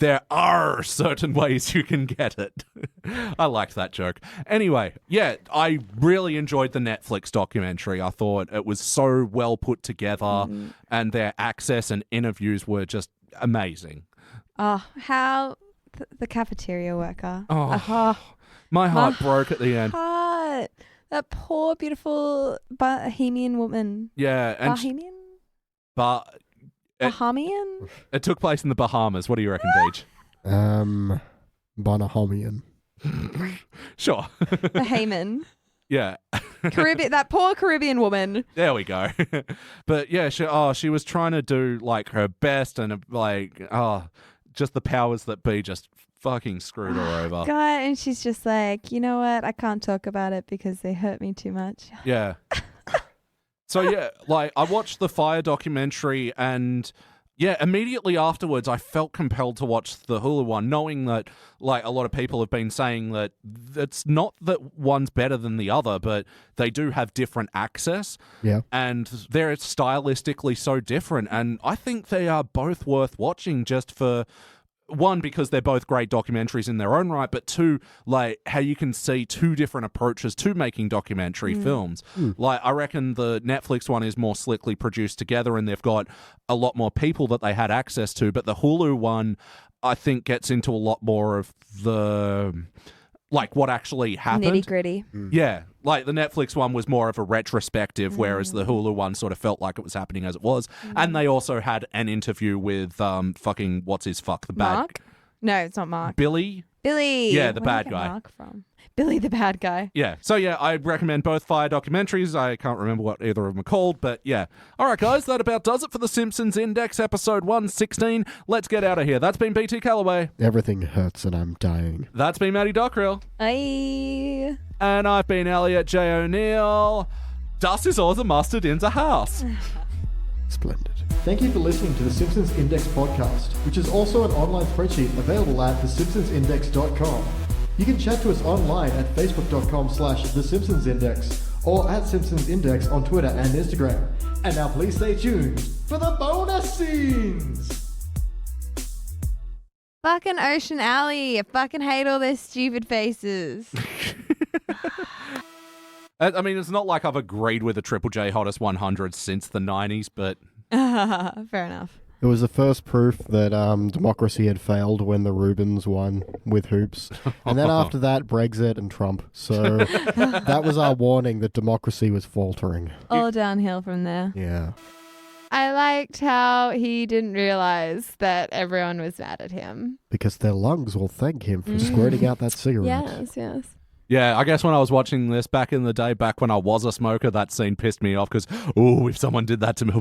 there are certain ways you can get it. I liked that joke. Anyway, yeah, I really enjoyed the Netflix documentary. I thought it was so well put together, and their access and interviews were just amazing. Oh, how the cafeteria worker. My heart broke at the end. Heart. That poor, beautiful Bahamian woman. Yeah. And Bahamian? Bahamian? It took place in the Bahamas. What do you reckon, Deej? Bonahamian. Sure. Bahamian. Yeah. Caribbean, that poor Caribbean woman. There we go. But yeah, she was trying to do like her best, and just the powers that be just fucking screwed her over. God, and she's just like, you know what? I can't talk about it because they hurt me too much. Yeah. So yeah, like I watched the Fire documentary, and yeah, immediately afterwards I felt compelled to watch the Hulu one, knowing that like a lot of people have been saying that it's not that one's better than the other, but they do have different access. Yeah. And they're stylistically so different, and I think they are both worth watching, just for one, because they're both great documentaries in their own right, but two, like how you can see two different approaches to making documentary films. Like I reckon the Netflix one is more slickly produced together, and they've got a lot more people that they had access to, but the Hulu one I think gets into a lot more of the like what actually happened. Nitty gritty. Yeah, like the Netflix one was more of a retrospective, whereas the Hulu one sort of felt like it was happening as it was. And they also had an interview with fucking the bad Mark? No, it's not Mark. Billy. Billy. Yeah, the Where bad did I get guy. Mark from? Billy the bad guy. Yeah. So yeah, I recommend both fire documentaries. I can't remember what either of them are called, but yeah. All right, guys, that about does it for the Simpsons Index episode 116. Let's get out of here. That's been BT Calloway. Everything hurts and I'm dying. That's been Maddie Dockrill. Aye. And I've been Elliot Jay O'Neill. Das ist all the mustard in the house. Splendid. Thank you for listening to the Simpsons Index podcast, which is also an online spreadsheet available at thesimpsonsindex.com. You can chat to us online at facebook.com/thesimpsonsindex or at Simpsons Index on Twitter and Instagram. And now please stay tuned for the bonus scenes! Fucking Ocean Alley. I fucking hate all their stupid faces. I mean, it's not like I've agreed with the Triple J Hottest 100 since the 90s, but... Fair enough. It was the first proof that democracy had failed when the Rubens won with hoops. And then after that, Brexit and Trump. So that was our warning that democracy was faltering. All downhill from there. Yeah. I liked how he didn't realize that everyone was mad at him. Because their lungs will thank him for squirting out that cigarette. Yes. Yeah, I guess when I was watching this back in the day, back when I was a smoker, that scene pissed me off because, if someone did that to me,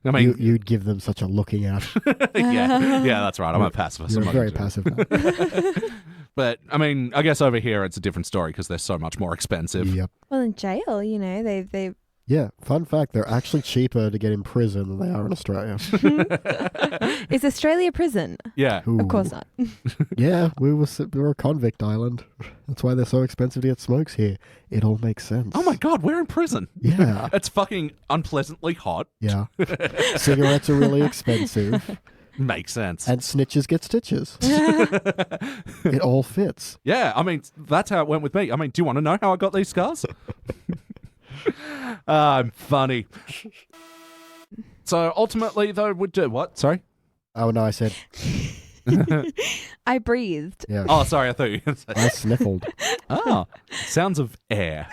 I mean... You'd give them such a looking at. yeah, that's right. I'm a pacifist. You're I'm not very gonna do passive. it. But, I mean, I guess over here it's a different story because they're so much more expensive. Yep. Well, in jail, they Yeah, fun fact, they're actually cheaper to get in prison than they are in Australia. Is Australia prison? Yeah. Ooh. Of course not. Yeah, we were a convict island. That's why they're so expensive to get smokes here. It all makes sense. Oh my God, we're in prison. Yeah. It's fucking unpleasantly hot. Yeah. Cigarettes are really expensive. Makes sense. And snitches get stitches. It all fits. Yeah, I mean, that's how it went with me. I mean, do you want to know how I got these scars? I'm funny. So ultimately, though, would do what? Sorry? Oh, no, I said, I breathed. yeah. Oh, sorry, I thought you were going to say. I sniffled. Oh, sounds of air.